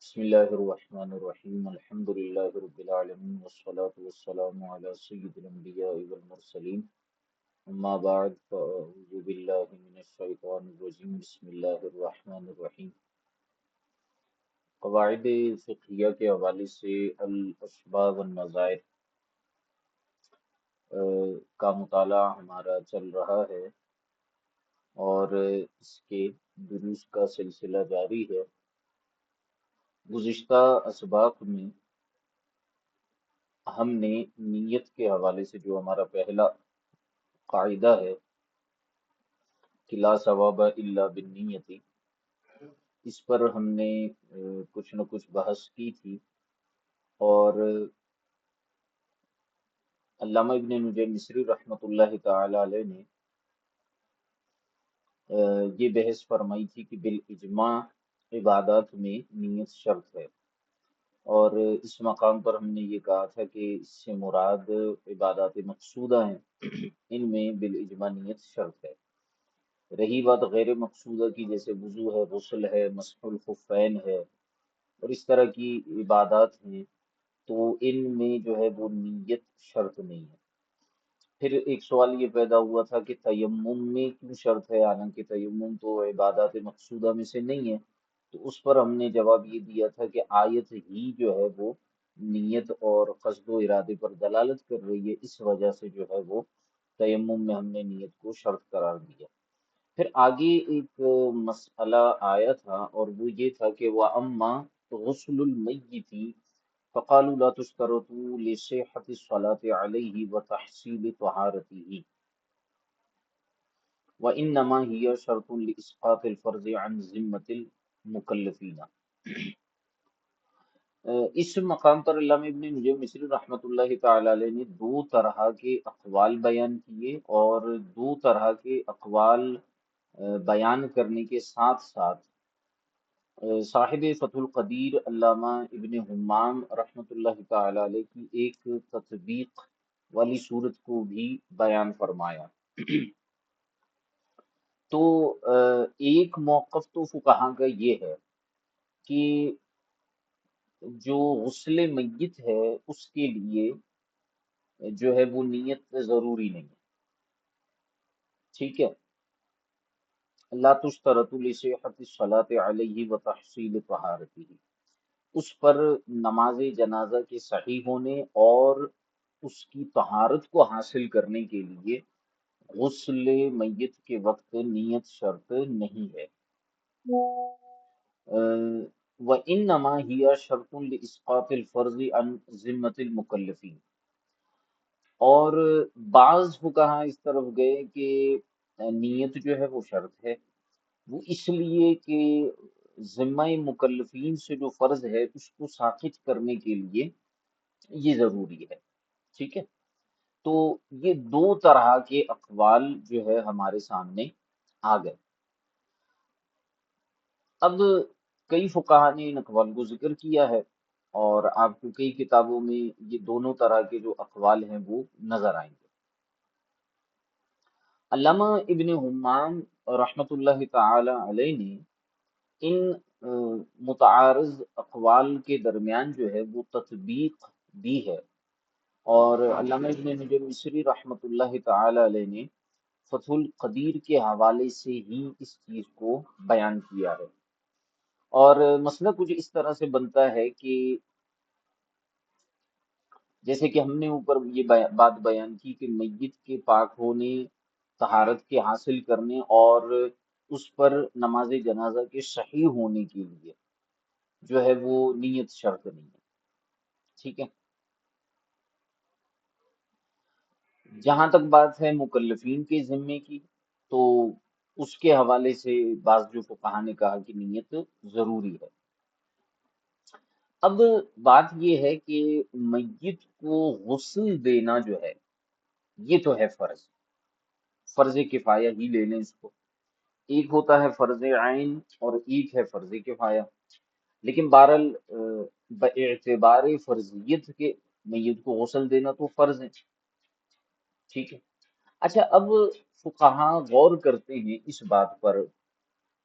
بسم الله الرحمن الرحيم الحمد لله رب العالمين والصلاة والسلام على سيد الأنبياء والمرسلين أما بعد فأعوذ بالله من الشيطان الرجيم بسم الله الرحمن الرحيم قواعد فقہیہ کے حوالے سے الاسباب والنظائر کا مطالعہ ہمارا چل رہا ہے اور اس کے دروس کا سلسلہ جاری ہے۔ گزشتہ اسباق میں ہم نے نیت کے حوالے سے جو ہمارا پہلا قاعدہ ہے کہ لا ثواب الا بالنیتی، اس پر ہم نے کچھ نہ کچھ بحث کی تھی، اور علامہ ابن نجیم مصری رحمۃ اللہ تعالی علیہ نے یہ بحث فرمائی تھی کہ بالاجماع عبادات میں نیت شرط ہے، اور اس مقام پر ہم نے یہ کہا تھا کہ اس سے مراد عبادات مقصودہ ہیں، ان میں بالاجماع نیت شرط ہے۔ رہی بات غیر مقصودہ کی، جیسے وضو ہے، غسل ہے، مسح الخفین ہے اور اس طرح کی عبادات ہیں، تو ان میں جو ہے وہ نیت شرط نہیں ہے۔ پھر ایک سوال یہ پیدا ہوا تھا کہ تیمم میں کیوں شرط ہے، حالانکہ تیمم تو عبادات مقصودہ میں سے نہیں ہے۔ تو اس پر ہم نے جواب یہ دیا تھا کہ آیت ہی جو ہے وہ نیت اور قصد و ارادے پر دلالت کر رہی ہے، اس وجہ سے جو ہے وہ تیمم میں ہم نے نیت کو شرط قرار دیا۔ پھر آگے ایک مسئلہ آیا تھا، اور وہ یہ تھا کہ وَأَمَّا غُسْلُ الْمَيِّتِ فَقَالُوا لَا تُشْتَرَطُ لِصِحَّةِ الصَّلَاةِ عَلَيْهِ وَتَحْصِيلِ طَهَارَتِهِ وَإِنَّمَا هِيَ شَرْطٌ لِإِسْقَاطِ الْفَرْضِ عَنْ ذِمَّةِ الْمُكَلَّفِينَ۔ اس مقام پر علامہ ابن نجیم مصری رحمۃ اللہ تعالی علیہ نے دو طرح کے اقوال بیان کیے، اور دو طرح کے اقوال بیان کرنے کے ساتھ ساتھ صاحب فتح القدیر علامہ ابن حمام رحمۃ اللہ تعالی علیہ کی ایک تطبیق والی صورت کو بھی بیان فرمایا۔ تو ایک موقف تو فقہا کا یہ ہے کہ جو غسل میت ہے اس کے لیے جو ہے وہ نیت ضروری نہیں ہے، ٹھیک ہے۔ لا تشترط لصحة الصلاة علیہ وتحصیل طہارتہ، اس پر نماز جنازہ کے صحیح ہونے اور اس کی طہارت کو حاصل کرنے کے لیے غسل میت کے وقت نیت شرط نہیں ہے۔ وَإِنَّمَا هِيَ شَرْطٌ لِإِسْقَاطِ الْفَرْضِ عَنْ ذِمَّةِ الْمُكَلَّفِينَ، اور بعض فقہا اس طرف گئے کہ نیت جو ہے وہ شرط ہے، وہ اس لیے کہ ذمہ مکلفین سے جو فرض ہے اس کو ساقط کرنے کے لیے یہ ضروری ہے، ٹھیک ہے۔ تو یہ دو طرح کے اقوال جو ہے ہمارے سامنے آ گئے۔ اب کئی فقہا نے ان اقوال کو ذکر کیا ہے، اور آپ کو کئی کتابوں میں یہ دونوں طرح کے جو اقوال ہیں وہ نظر آئیں گے۔ علامہ ابن حمام رحمۃ اللہ تعالی علیہ نے ان متعارض اقوال کے درمیان جو ہے وہ تطبیق دی ہے، اور علامہ ابن نجم مصری رحمۃ اللہ تعالی علیہ نے فتح القدیر کے حوالے سے ہی اس چیز کو بیان کیا ہے۔ اور مسئلہ کچھ اس طرح سے بنتا ہے کہ جیسے کہ ہم نے اوپر یہ بات بیان کی کہ میت کے پاک ہونے، طہارت کے حاصل کرنے اور اس پر نماز جنازہ کے صحیح ہونے کے لیے جو ہے وہ نیت شرط نہیں ہے، ٹھیک ہے۔ جہاں تک بات ہے مکلفین کے ذمے کی، تو اس کے حوالے سے بعض جو فقہا نے کہا کہ نیت ضروری ہے۔ اب بات یہ ہے کہ میت کو غسل دینا جو ہے یہ تو ہے فرض، فرض کفایہ ہی لے لیں اس کو۔ ایک ہوتا ہے فرض عین اور ایک ہے فرض کفایہ، لیکن بہرحال باعتبار فرضیت کے میت کو غسل دینا تو فرض ہے، ٹھیک ہے۔ اچھا، اب فقہا غور کرتے ہیں اس بات پر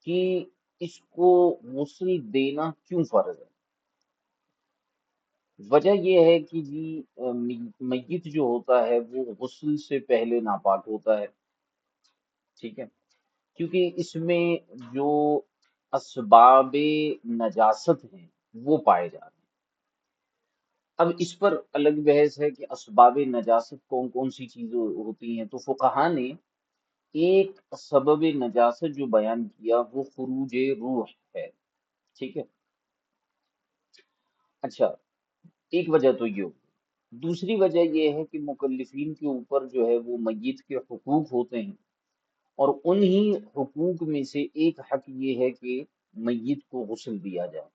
کہ اس کو غسل دینا کیوں فرض ہے۔ وجہ یہ ہے کہ جی میت جو ہوتا ہے وہ غسل سے پہلے ناپاک ہوتا ہے، ٹھیک ہے، کیونکہ اس میں جو اسباب نجاست ہیں وہ پائے جا رہے ہیں۔ اب اس پر الگ بحث ہے کہ اسباب نجاست کون کون سی چیزیں ہوتی ہیں، تو فقہا نے ایک سبب نجاست جو بیان کیا وہ خروج روح ہے، ٹھیک ہے۔ اچھا، ایک وجہ تو یہ ہوگی، دوسری وجہ یہ ہے کہ مکلفین کے اوپر جو ہے وہ میت کے حقوق ہوتے ہیں، اور انہی حقوق میں سے ایک حق یہ ہے کہ میت کو غسل دیا جائے،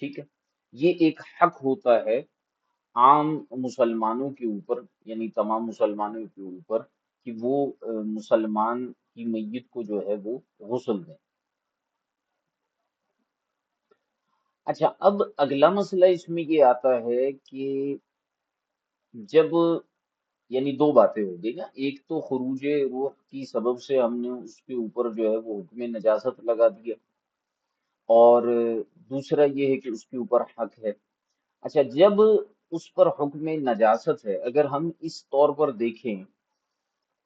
ٹھیک ہے۔ یہ ایک حق ہوتا ہے عام مسلمانوں کے اوپر، یعنی تمام مسلمانوں کے اوپر، کہ وہ مسلمان کی میت کو جو ہے وہ غسل دیں۔ اچھا، اب اگلا مسئلہ اس میں یہ آتا ہے کہ جب، یعنی دو باتیں ہو گئی نا، ایک تو خروج روح کی سبب سے ہم نے اس کے اوپر جو ہے وہ حکم نجاست لگا دیا، اور دوسرا یہ ہے کہ اس کے اوپر حق ہے۔ اچھا، جب اس پر حکم نجاست ہے، اگر ہم اس طور پر دیکھیں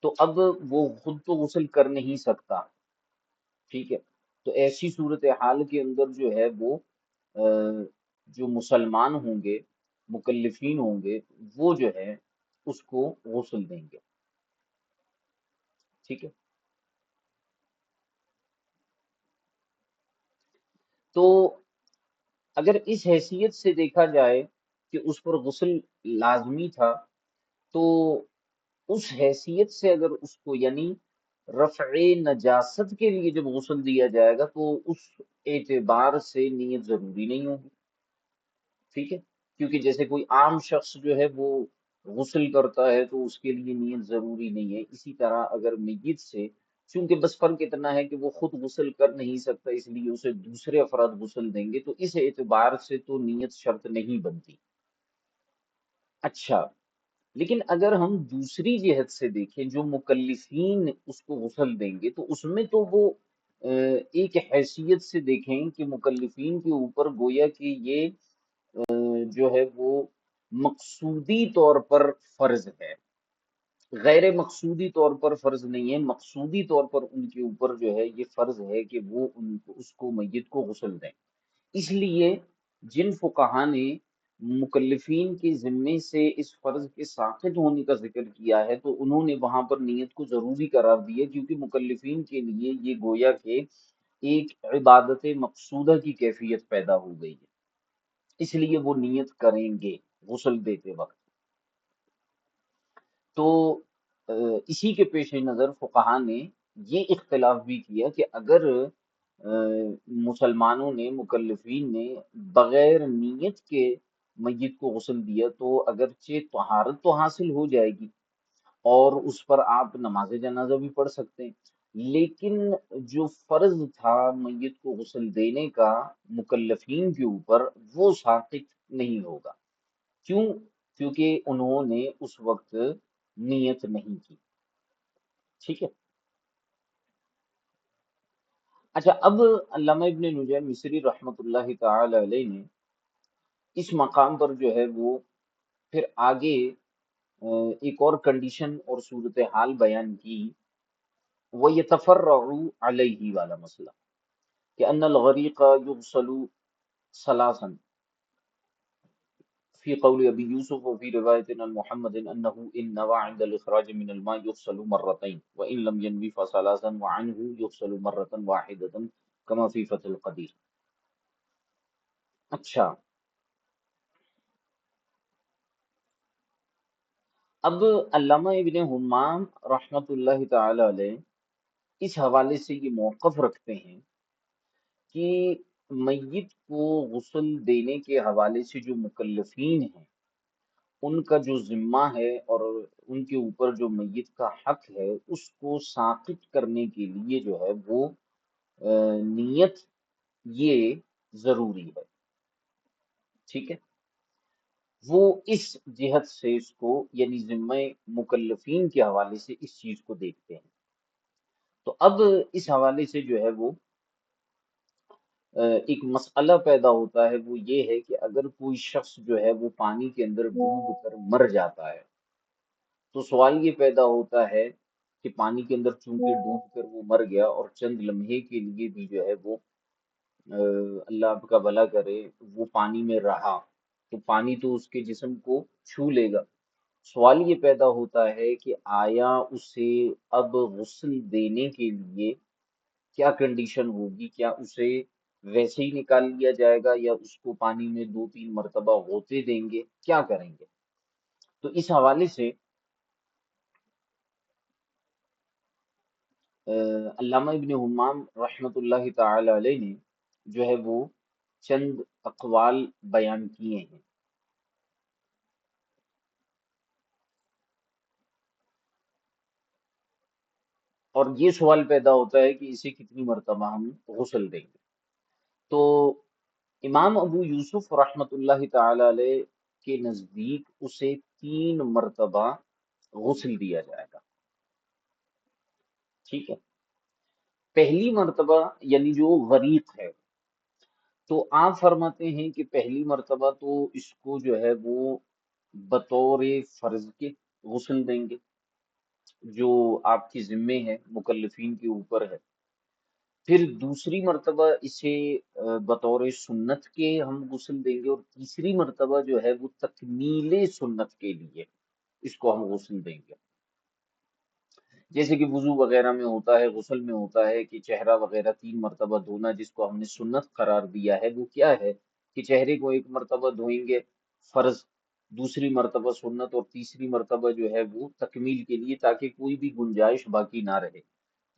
تو اب وہ خود تو غسل کر نہیں سکتا، ٹھیک ہے، تو ایسی صورتحال کے اندر جو ہے وہ جو مسلمان ہوں گے، مکلفین ہوں گے، وہ جو ہے اس کو غسل دیں گے، ٹھیک ہے۔ تو اگر اس حیثیت سے دیکھا جائے کہ اس پر غسل لازمی تھا، تو اس حیثیت سے اگر اس کو، یعنی رفع نجاست کے لیے جب غسل دیا جائے گا تو اس اعتبار سے نیت ضروری نہیں ہوگی، ٹھیک ہے، کیونکہ جیسے کوئی عام شخص جو ہے وہ غسل کرتا ہے تو اس کے لیے نیت ضروری نہیں ہے، اسی طرح اگر میت سے، چونکہ بس فرق اتنا ہے کہ وہ خود غسل کر نہیں سکتا اس لیے اسے دوسرے افراد غسل دیں گے، تو اس اعتبار سے تو نیت شرط نہیں بنتی۔ اچھا، لیکن اگر ہم دوسری جہت سے دیکھیں، جو مکلفین اس کو غسل دیں گے تو اس میں تو وہ ایک حیثیت سے دیکھیں کہ مکلفین کے اوپر گویا کہ یہ جو ہے وہ مقصودی طور پر فرض ہے، غیر مقصودی طور پر فرض نہیں ہے، مقصودی طور پر ان کے اوپر جو ہے یہ فرض ہے کہ وہ ان کو، اس کو، میت کو غسل دیں۔ اس لیے جن فقہا نے مکلفین کے ذمے سے اس فرض کے ساقط ہونے کا ذکر کیا ہے تو انہوں نے وہاں پر نیت کو ضروری قرار دیا، کیونکہ مکلفین کے لیے یہ گویا کہ ایک عبادت مقصودہ کی کیفیت پیدا ہو گئی ہے، اس لیے وہ نیت کریں گے غسل دیتے وقت۔ تو اسی کے پیش نظر فقہا نے یہ اختلاف بھی کیا کہ اگر مسلمانوں نے، مکلفین نے بغیر نیت کے میت کو غسل دیا تو اگرچہ طہارت تو حاصل ہو جائے گی اور اس پر آپ نماز جنازہ بھی پڑھ سکتے ہیں، لیکن جو فرض تھا میت کو غسل دینے کا مکلفین کے اوپر وہ ساقط نہیں ہوگا، کیوں؟ کیونکہ انہوں نے اس وقت نیت نہیں کی، ٹھیک ہے۔ اچھا، اب علامہ ابن نجیم مصری رحمۃ اللہ تعالی علیہ نے اس مقام پر جو ہے وہ پھر آگے ایک اور کنڈیشن اور صورتحال بیان کی، وہ یتفرع علیہ والا مسئلہ، کہ ان الغریق یغسل ثلاثا في قول أبي يوسف، وفي رواية عن محمد أنه إن نوى عند الإخراج من الماء يغسل مرتين وإن لم ينوي فثلاثا وعنه يغسل مرة واحدة كما في فتح القدير۔ اچھا، اب علامہ ابن حمام رحمت اللہ تعالی علیہ اس حوالے سے یہ موقف رکھتے ہیں کہ میت کو غسل دینے کے حوالے سے جو مکلفین ہیں ان کا جو ذمہ ہے اور ان کے اوپر جو میت کا حق ہے اس کو ساقط کرنے کے لیے جو ہے وہ نیت یہ ضروری ہے، ٹھیک ہے، وہ اس جہت سے اس کو، یعنی ذمہ مکلفین کے حوالے سے اس چیز کو دیکھتے ہیں۔ تو اب اس حوالے سے جو ہے وہ ایک مسئلہ پیدا ہوتا ہے، وہ یہ ہے کہ اگر کوئی شخص جو ہے وہ پانی کے اندر ڈوب کر مر جاتا ہے تو سوال یہ پیدا ہوتا ہے کہ پانی کے اندر چونکہ ڈوب کر وہ مر گیا اور چند لمحے کے لیے بھی جو ہے وہ اللہ آپ کا بھلا کرے وہ پانی میں رہا، تو پانی تو اس کے جسم کو چھو لے گا۔ سوال یہ پیدا ہوتا ہے کہ آیا اسے اب غسل دینے کے لیے کیا کنڈیشن ہوگی؟ کیا اسے ویسے ہی نکال لیا جائے گا یا اس کو پانی میں 2 3 مرتبہ ہوتے دیں گے؟ کیا کریں گے؟ تو اس حوالے سے علامہ ابن حمام رحمۃ اللہ تعالی علیہ نے جو ہے وہ چند اقوال بیان کیے ہیں، اور یہ سوال پیدا ہوتا ہے کہ اسے کتنی مرتبہ ہم غسل دیں گے؟ تو امام ابو یوسف رحمۃ اللہ تعالی علیہ کے نزدیک اسے 3 مرتبہ غسل دیا جائے گا، ٹھیک ہے؟ پہلی مرتبہ یعنی جو غریق ہے، تو آپ فرماتے ہیں کہ پہلی مرتبہ تو اس کو جو ہے وہ بطور فرض کے غسل دیں گے، جو آپ کے ذمے ہے، مکلفین کے اوپر ہے۔ پھر دوسری مرتبہ اسے بطور سنت کے ہم غسل دیں گے، اور تیسری مرتبہ جو ہے وہ تکمیل سنت کے لیے اس کو ہم غسل دیں گے۔ جیسے کہ وضو وغیرہ میں ہوتا ہے، غسل میں ہوتا ہے کہ چہرہ وغیرہ 3 مرتبہ دھونا، جس کو ہم نے سنت قرار دیا ہے، وہ کیا ہے کہ چہرے کو 1 مرتبہ دھوئیں گے فرض، دوسری مرتبہ سنت، اور تیسری مرتبہ جو ہے وہ تکمیل کے لیے، تاکہ کوئی بھی گنجائش باقی نہ رہے۔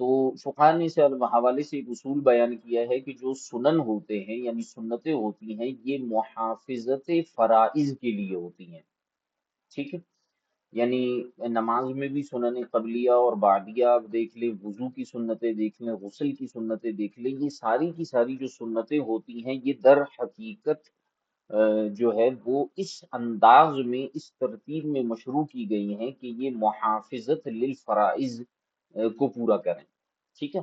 تو فقہ نے اس حوالے سے ایک اصول بیان کیا ہے کہ جو سنن ہوتے ہیں یعنی سنتیں ہوتی ہیں، یہ محافظت فرائض کے لیے ہوتی ہیں، ٹھیک ہے؟ یعنی نماز میں بھی سنن قبلیہ اور بعدیہ آپ دیکھ لیں، وضو کی سنتیں دیکھ لیں، غسل کی سنتیں دیکھ لیں، یہ ساری کی ساری جو سنتیں ہوتی ہیں، یہ در حقیقت جو ہے وہ اس انداز میں، اس ترتیب میں مشروع کی گئی ہیں کہ یہ محافظت للفرائض کو پورا کریں، ٹھیک ہے؟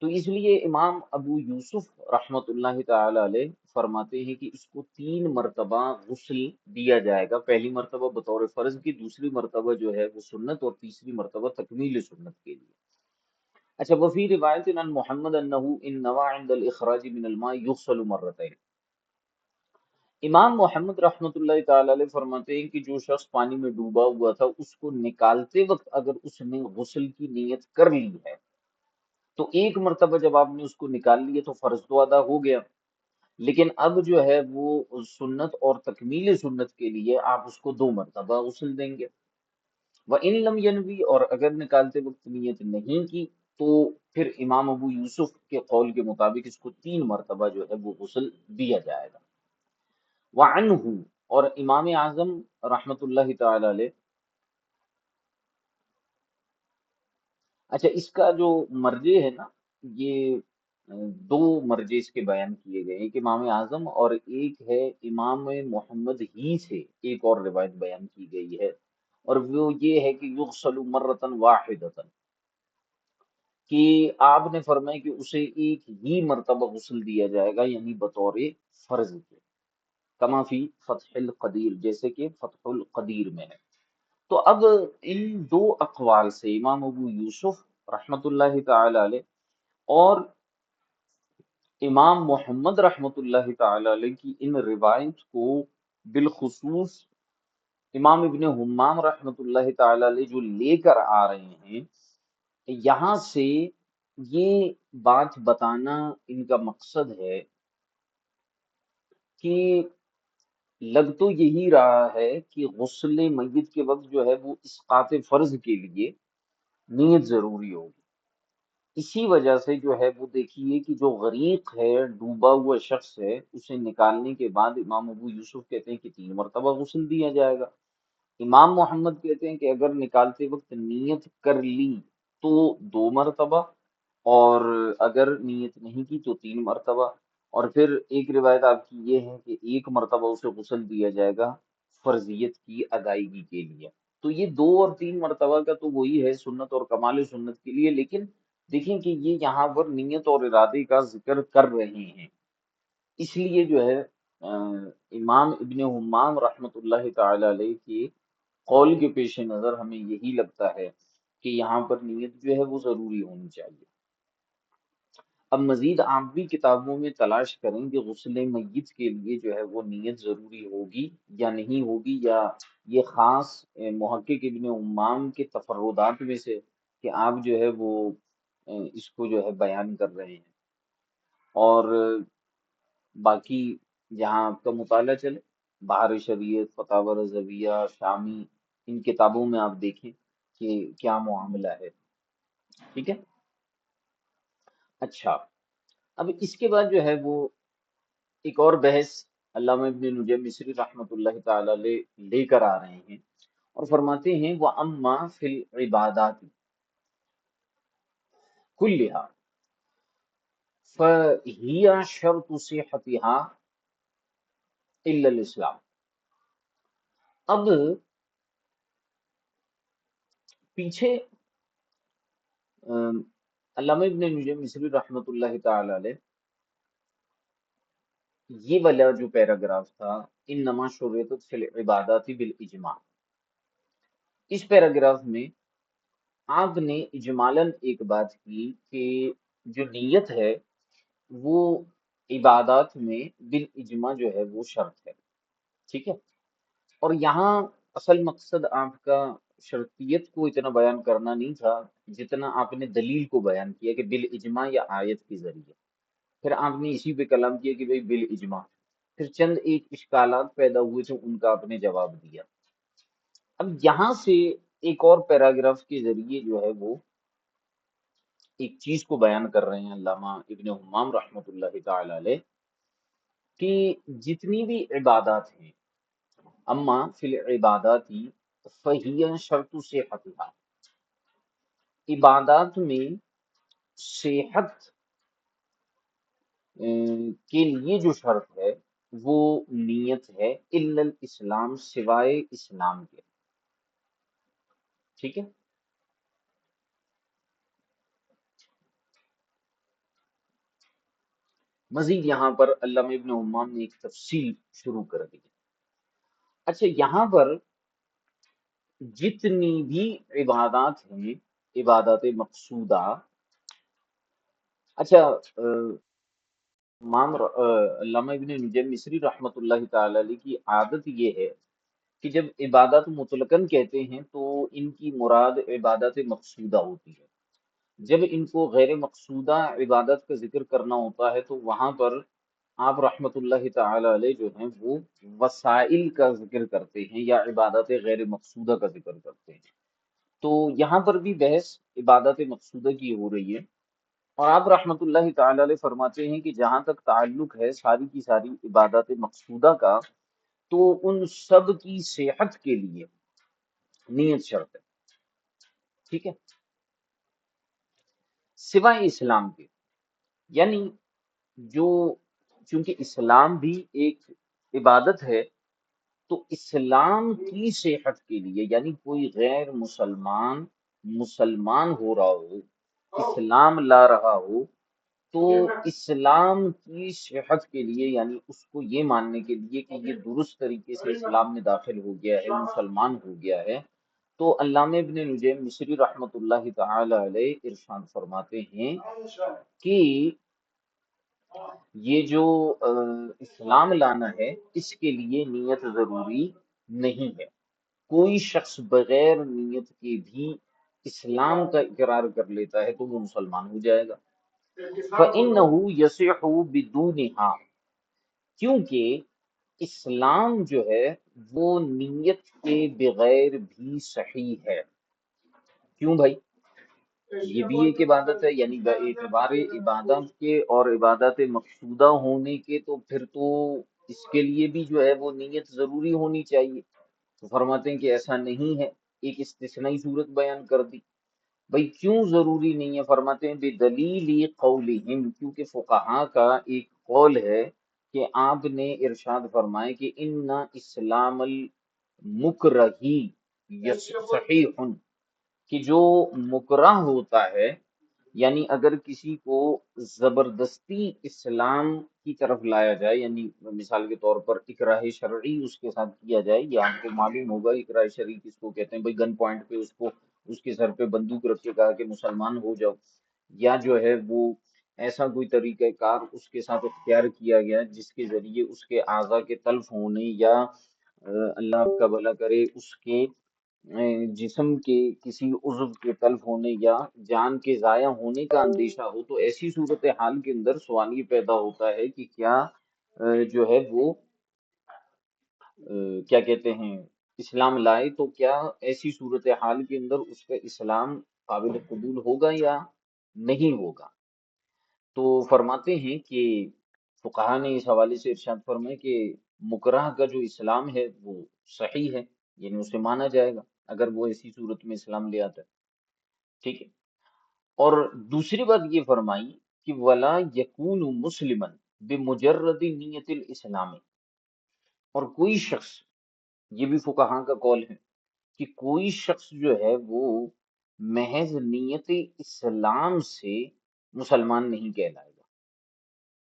تو اس لیے امام ابو یوسف رحمت اللہ تعالی علیہ فرماتے ہیں کہ اس کو 3 مرتبہ غسل دیا جائے گا، پہلی مرتبہ بطور فرض کی، دوسری مرتبہ جو ہے وہ سنت، اور تیسری مرتبہ تکمیل سنت کے لیے۔ اچھا، وفی روایت عن محمد انہ ان نوى عند الاخراج من الماء یغسل مرتين، امام محمد رحمت اللہ تعالی علیہ فرماتے ہیں کہ جو شخص پانی میں ڈوبا ہوا تھا، اس کو نکالتے وقت اگر اس نے غسل کی نیت کر لی ہے، تو 1 مرتبہ جب آپ نے اس کو نکال لیا تو فرض تو ادا ہو گیا، لیکن اب جو ہے وہ سنت اور تکمیل سنت کے لیے آپ اس کو 2 مرتبہ غسل دیں گے۔ وَإِن لَمْ يَنْوِي، اور اگر نکالتے وقت نیت نہیں کی تو پھر امام ابو یوسف کے قول کے مطابق اس کو 3 مرتبہ جو ہے وہ غسل دیا جائے گا۔ وعنہ، اور امام اعظم رحمت اللہ تعالی علیہ، اچھا اس کا جو مرجع ہے نا، یہ دو مرجع اس کے بیان کیے گئے، ایک امام اعظم اور ایک ہے امام محمد ہی سے ایک اور روایت بیان کی گئی ہے، اور وہ یہ ہے کہ یغسل مرتن واحدتن، کہ آپ نے فرمایا کہ اسے ایک ہی مرتبہ غسل دیا جائے گا، یعنی بطور فرض کے، کما فی فتح القدیر، جیسے کہ فتح القدیر میں ہے۔ تو اب ان دو اقوال سے امام ابو یوسف رحمت اللہ تعالی علیہ اور امام محمد رحمت اللہ تعالی علیہ کی ان روایت کو بالخصوص امام ابن حمام رحمت اللہ تعالی علیہ جو لے کر آ رہے ہیں، یہاں سے یہ بات بتانا ان کا مقصد ہے کہ لگ تو یہی رہا ہے کہ غسل میت کے وقت جو ہے وہ اسقاط فرض کے لیے نیت ضروری ہوگی، اسی وجہ سے جو ہے وہ دیکھیے کہ جو غریق ہے، ڈوبا ہوا شخص ہے، اسے نکالنے کے بعد امام ابو یوسف کہتے ہیں کہ 3 مرتبہ غسل دیا جائے گا، امام محمد کہتے ہیں کہ اگر نکالتے وقت نیت کر لی تو 2 مرتبہ، اور اگر نیت نہیں کی تو 3 مرتبہ، اور پھر ایک روایت آپ کی یہ ہے کہ 1 مرتبہ اسے غسل دیا جائے گا فرضیت کی ادائیگی کے لیے۔ تو یہ 2 اور 3 مرتبہ کا تو وہی ہے سنت اور کمال سنت کے لیے، لیکن دیکھیں کہ یہ یہاں پر نیت اور ارادے کا ذکر کر رہے ہیں، اس لیے جو ہے امام ابن حمام رحمۃ اللہ تعالی علیہ کے قول کے پیش نظر ہمیں یہی لگتا ہے کہ یہاں پر نیت جو ہے وہ ضروری ہونی چاہیے۔ اب مزید آپ بھی کتابوں میں تلاش کریں کہ غسل میت کے لیے جو ہے وہ نیت ضروری ہوگی یا نہیں ہوگی، یا یہ خاص محقق ابن امام کے تفردات میں سے کہ آپ جو ہے وہ اس کو جو ہے بیان کر رہے ہیں۔ اور باقی جہاں آپ کا مطالعہ چلے، بحر شریعت، فتاوی رضویہ، شامی، ان کتابوں میں آپ دیکھیں کہ کیا معاملہ ہے۔ ٹھیک ہے، اچھا، اب اس کے بعد جو ہے وہ ایک اور بحث علامہ ابن نجم مصری رحمۃ اللہ تعالی علیہ لے کر آ رہے ہیں، اور فرماتے ہیں وَأَمَّا فِي الْعِبَادَاتِ كُلِّهَا فَهِيَ شَرْطُ صِحَّتِهَا إِلَّا الْإِسْلَامِ۔ اب پیچھے علامہ ابن نجم مصری رحمۃ اللہ تعالی علیہ یہ والا جو پیراگراف تھا انما شرطت فی العبادات بالاجماع، اس پیراگراف میں آپ نے اجمالاً ایک بات کی کہ جو نیت ہے وہ عبادات میں بالاجماع جو ہے وہ شرط ہے۔ ٹھیک ہے، اور یہاں اصل مقصد آپ کا شرطیت کو اتنا بیان کرنا نہیں تھا جتنا آپ نے دلیل کو بیان کیا کہ بالاجماع یا آیت کے ذریعے، پھر آپ نے اسی پہ کلام کیا کہ بھئی بالاجماع، پھر چند ایک اشکالات پیدا ہوئے تھے ان کا آپ نے جواب دیا۔ اب یہاں سے ایک اور پیراگراف کے ذریعے جو ہے وہ ایک چیز کو بیان کر رہے ہیں علامہ ابن حمام رحمۃ اللہ تعالی علیہ کہ جتنی بھی عبادات ہیں، اما فی العبادات فہی شرط صحتها، عبادات میں صحت کے لیے جو شرط ہے وہ نیت ہے، الا الاسلام، سوائے اسلام کے۔ ٹھیک ہے، مزید یہاں پر علامہ ابن عمان نے ایک تفصیل شروع کر دی۔ اچھا، یہاں پر جتنی بھی عبادات ہیں، عبادات مقصودہ، اچھا علامہ ابن نجم مصری رحمۃ اللہ تعالی علیہ کی عادت یہ ہے کہ جب عبادت مطلقاً کہتے ہیں تو ان کی مراد عبادت مقصودہ ہوتی ہے، جب ان کو غیر مقصودہ عبادت کا ذکر کرنا ہوتا ہے تو وہاں پر آپ رحمت اللہ تعالی علیہ جو ہیں وہ وسائل کا ذکر کرتے ہیں یا عبادت غیر مقصودہ کا ذکر کرتے ہیں۔ تو یہاں پر بھی بحث عبادت مقصودہ کی ہو رہی ہے، اور آپ رحمت اللہ تعالی علیہ فرماتے ہیں کہ جہاں تک تعلق ہے ساری کی ساری عبادت مقصودہ کا، تو ان سب کی صحت کے لیے نیت شرط ہے۔ ٹھیک ہے، سوائے اسلام کے، یعنی جو، چونکہ اسلام بھی ایک عبادت ہے، تو اسلام کی صحت کے لیے، یعنی کوئی غیر مسلمان مسلمان ہو رہا ہو، اسلام لا رہا ہو، تو اسلام کی صحت کے لیے، یعنی اس کو یہ ماننے کے لیے کہ یہ درست طریقے سے اسلام میں داخل ہو گیا ہے، مسلمان ہو گیا ہے، تو علامہ ابن نجیم مصری رحمۃ اللہ تعالی علیہ ارشاد فرماتے ہیں کہ یہ جو اسلام لانا ہے اس کے لیے نیت ضروری نہیں ہے، کوئی شخص بغیر نیت کے بھی اسلام کا اقرار کر لیتا ہے تو وہ مسلمان ہو جائے گا۔ فَإِنَّهُ يَصِحُ بِدُونِهَا، کیونکہ اسلام جو ہے وہ نیت کے بغیر بھی صحیح ہے۔ کیوں بھائی؟ یہ بھی ایک عبادت ہے، یعنی اعتبار عبادت کے اور عبادت مقصودہ ہونے کے، تو پھر تو اس کے لیے بھی جو ہے وہ نیت ضروری ہونی چاہیے۔ تو فرماتے ہیں کہ ایسا نہیں ہے، ایک استثنائی صورت بیان کر دی۔ بھئی کیوں ضروری نہیں ہے؟ فرماتے ہیں بدلیل قولہم، کیونکہ فقہاء کا ایک قول ہے کہ آپ نے ارشاد فرمائے کہ ان اسلام المکرہی صحیح، کہ جو مکرہ ہوتا ہے، یعنی اگر کسی کو زبردستی اسلام کی طرف لایا جائے، یعنی مثال کے طور پر اکراہ شرعی اس کے ساتھ کیا جائے، یا آپ کو معلوم ہوگا اکراہ شرعی کس کو کہتے ہیں، بھائی گن پوائنٹ پہ اس کو اس کے سر پہ بندوق رکھ کے کہا کہ مسلمان ہو جاؤ، یا جو ہے وہ ایسا کوئی طریقہ کار اس کے ساتھ اختیار کیا گیا جس کے ذریعے اس کے اعضاء کے تلف ہونے، یا اللہ آپ کا بھلا کرے اس کے جسم کے کسی عضو کے تلف ہونے یا جان کے ضائع ہونے کا اندیشہ ہو، تو ایسی صورتحال کے اندر سوال یہ پیدا ہوتا ہے کہ کیا جو ہے وہ کیا کہتے ہیں اسلام لائے، تو کیا ایسی صورتحال کے اندر اس کا اسلام قابل قبول ہوگا یا نہیں ہوگا؟ تو فرماتے ہیں کہ فقہا نے اس حوالے سے ارشاد فرمائے کہ مکرہ کا جو اسلام ہے وہ صحیح ہے، یعنی اسے مانا جائے گا اگر وہ ایسی صورت میں اسلام لے آتا ہے، ٹھیک ہے۔ اور دوسری بات یہ فرمائی کہ ولا یکون مسلما بمجرد نیت الاسلام، اور کوئی شخص، یہ بھی فقہا کا قول ہے کہ کوئی شخص جو ہے وہ محض نیت اسلام سے مسلمان نہیں کہلائے گا،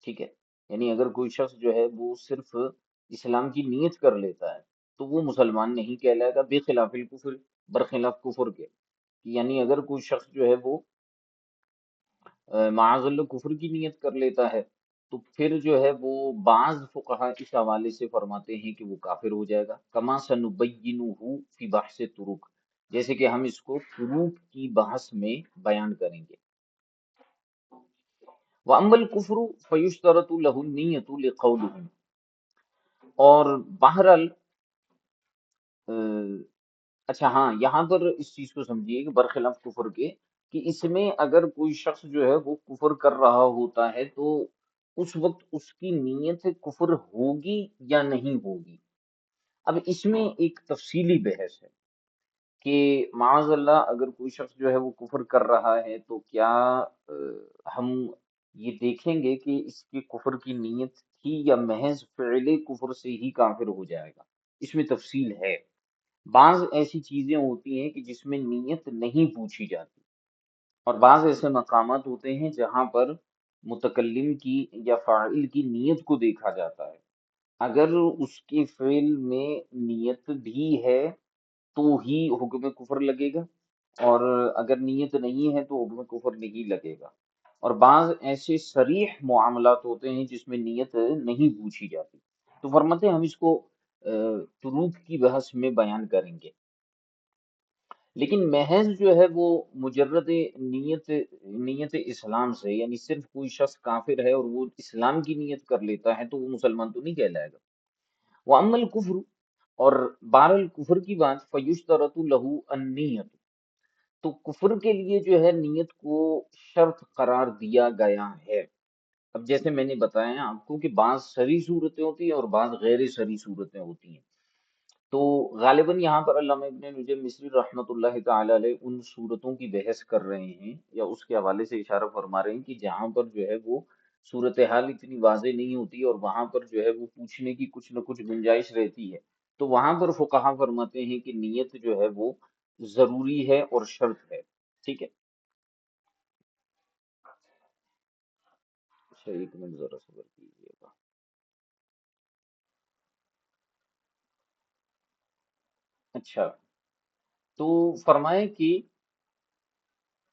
ٹھیک ہے۔ یعنی اگر کوئی شخص جو ہے وہ صرف اسلام کی نیت کر لیتا ہے تو وہ مسلمان نہیں کہلائے گا، بے خلاف الکفر، برخلاف کفر کے، یعنی اگر کوئی شخص جو ہے وہ معاذ اللہ کفر کی نیت کر لیتا ہے تو پھر جو ہے وہ بعض فقہا اس حوالے سے فرماتے ہیں کہ وہ کافر ہو جائے گا، کما سنبینہ فی بحث طرق، جیسے کہ ہم اس کو طرق کی بحث میں بیان کریں گے۔ وَأَمَّا الْكُفْرُ فَيُشْتَرَطُ لَهُ النِّيَّةُ لِقَوْلِهِمْ، اور بہرحال اچھا ہاں، یہاں پر اس چیز کو سمجھیے کہ برخلاف کفر کے، کہ اس میں اگر کوئی شخص جو ہے وہ کفر کر رہا ہوتا ہے تو اس وقت اس کی نیت کفر ہوگی یا نہیں ہوگی۔ اب اس میں ایک تفصیلی بحث ہے کہ معاذ اللہ اگر کوئی شخص جو ہے وہ کفر کر رہا ہے تو کیا ہم یہ دیکھیں گے کہ اس کے کفر کی نیت تھی یا محض فعل کفر سے ہی کافر ہو جائے گا؟ اس میں تفصیل ہے۔ بعض ایسی چیزیں ہوتی ہیں کہ جس میں نیت نہیں پوچھی جاتی، اور بعض ایسے مقامات ہوتے ہیں جہاں پر متکلم کی یا فاعل کی نیت کو دیکھا جاتا ہے، اگر اس کے فعل میں نیت بھی ہے تو ہی حکم کفر لگے گا، اور اگر نیت نہیں ہے تو حکم کفر نہیں لگے گا۔ اور بعض ایسے صریح معاملات ہوتے ہیں جس میں نیت نہیں پوچھی جاتی، تو فرماتے ہیں ہم اس کو طرق کی بحث میں بیان کریں گے، لیکن محض جو ہے وہ مجرد نیت اسلام سے، یعنی صرف کوئی شخص کافر ہے اور وہ اسلام کی نیت کر لیتا ہے تو وہ مسلمان تو نہیں کہلائے گا۔ وَأَمَّا الْكُفْرُ، اور بہرحال کفر کی بات، فَيُشْتَرَطُ لَهُ النِّيَّةُ، تو کفر کے لیے جو ہے نیت کو شرط قرار دیا گیا ہے۔ اب جیسے میں نے بتایا آپ کو کہ بعض سری صورتیں ہوتی ہیں اور بعض غیر سری صورتیں ہوتی ہیں، تو غالباً یہاں پر علامہ ابن نجم مصری رحمۃ اللہ تعالی علیہ ان صورتوں کی بحث کر رہے ہیں یا اس کے حوالے سے اشارہ فرما رہے ہیں کہ جہاں پر جو ہے وہ صورتحال اتنی واضح نہیں ہوتی اور وہاں پر جو ہے وہ پوچھنے کی کچھ نہ کچھ گنجائش رہتی ہے، تو وہاں پر فقہا فرماتے ہیں کہ نیت جو ہے وہ ضروری ہے اور شرط ہے، ٹھیک ہے۔ اچھا ایک منٹ ذرا صبر کیجیے گا۔ اچھا، تو فرمائے کہ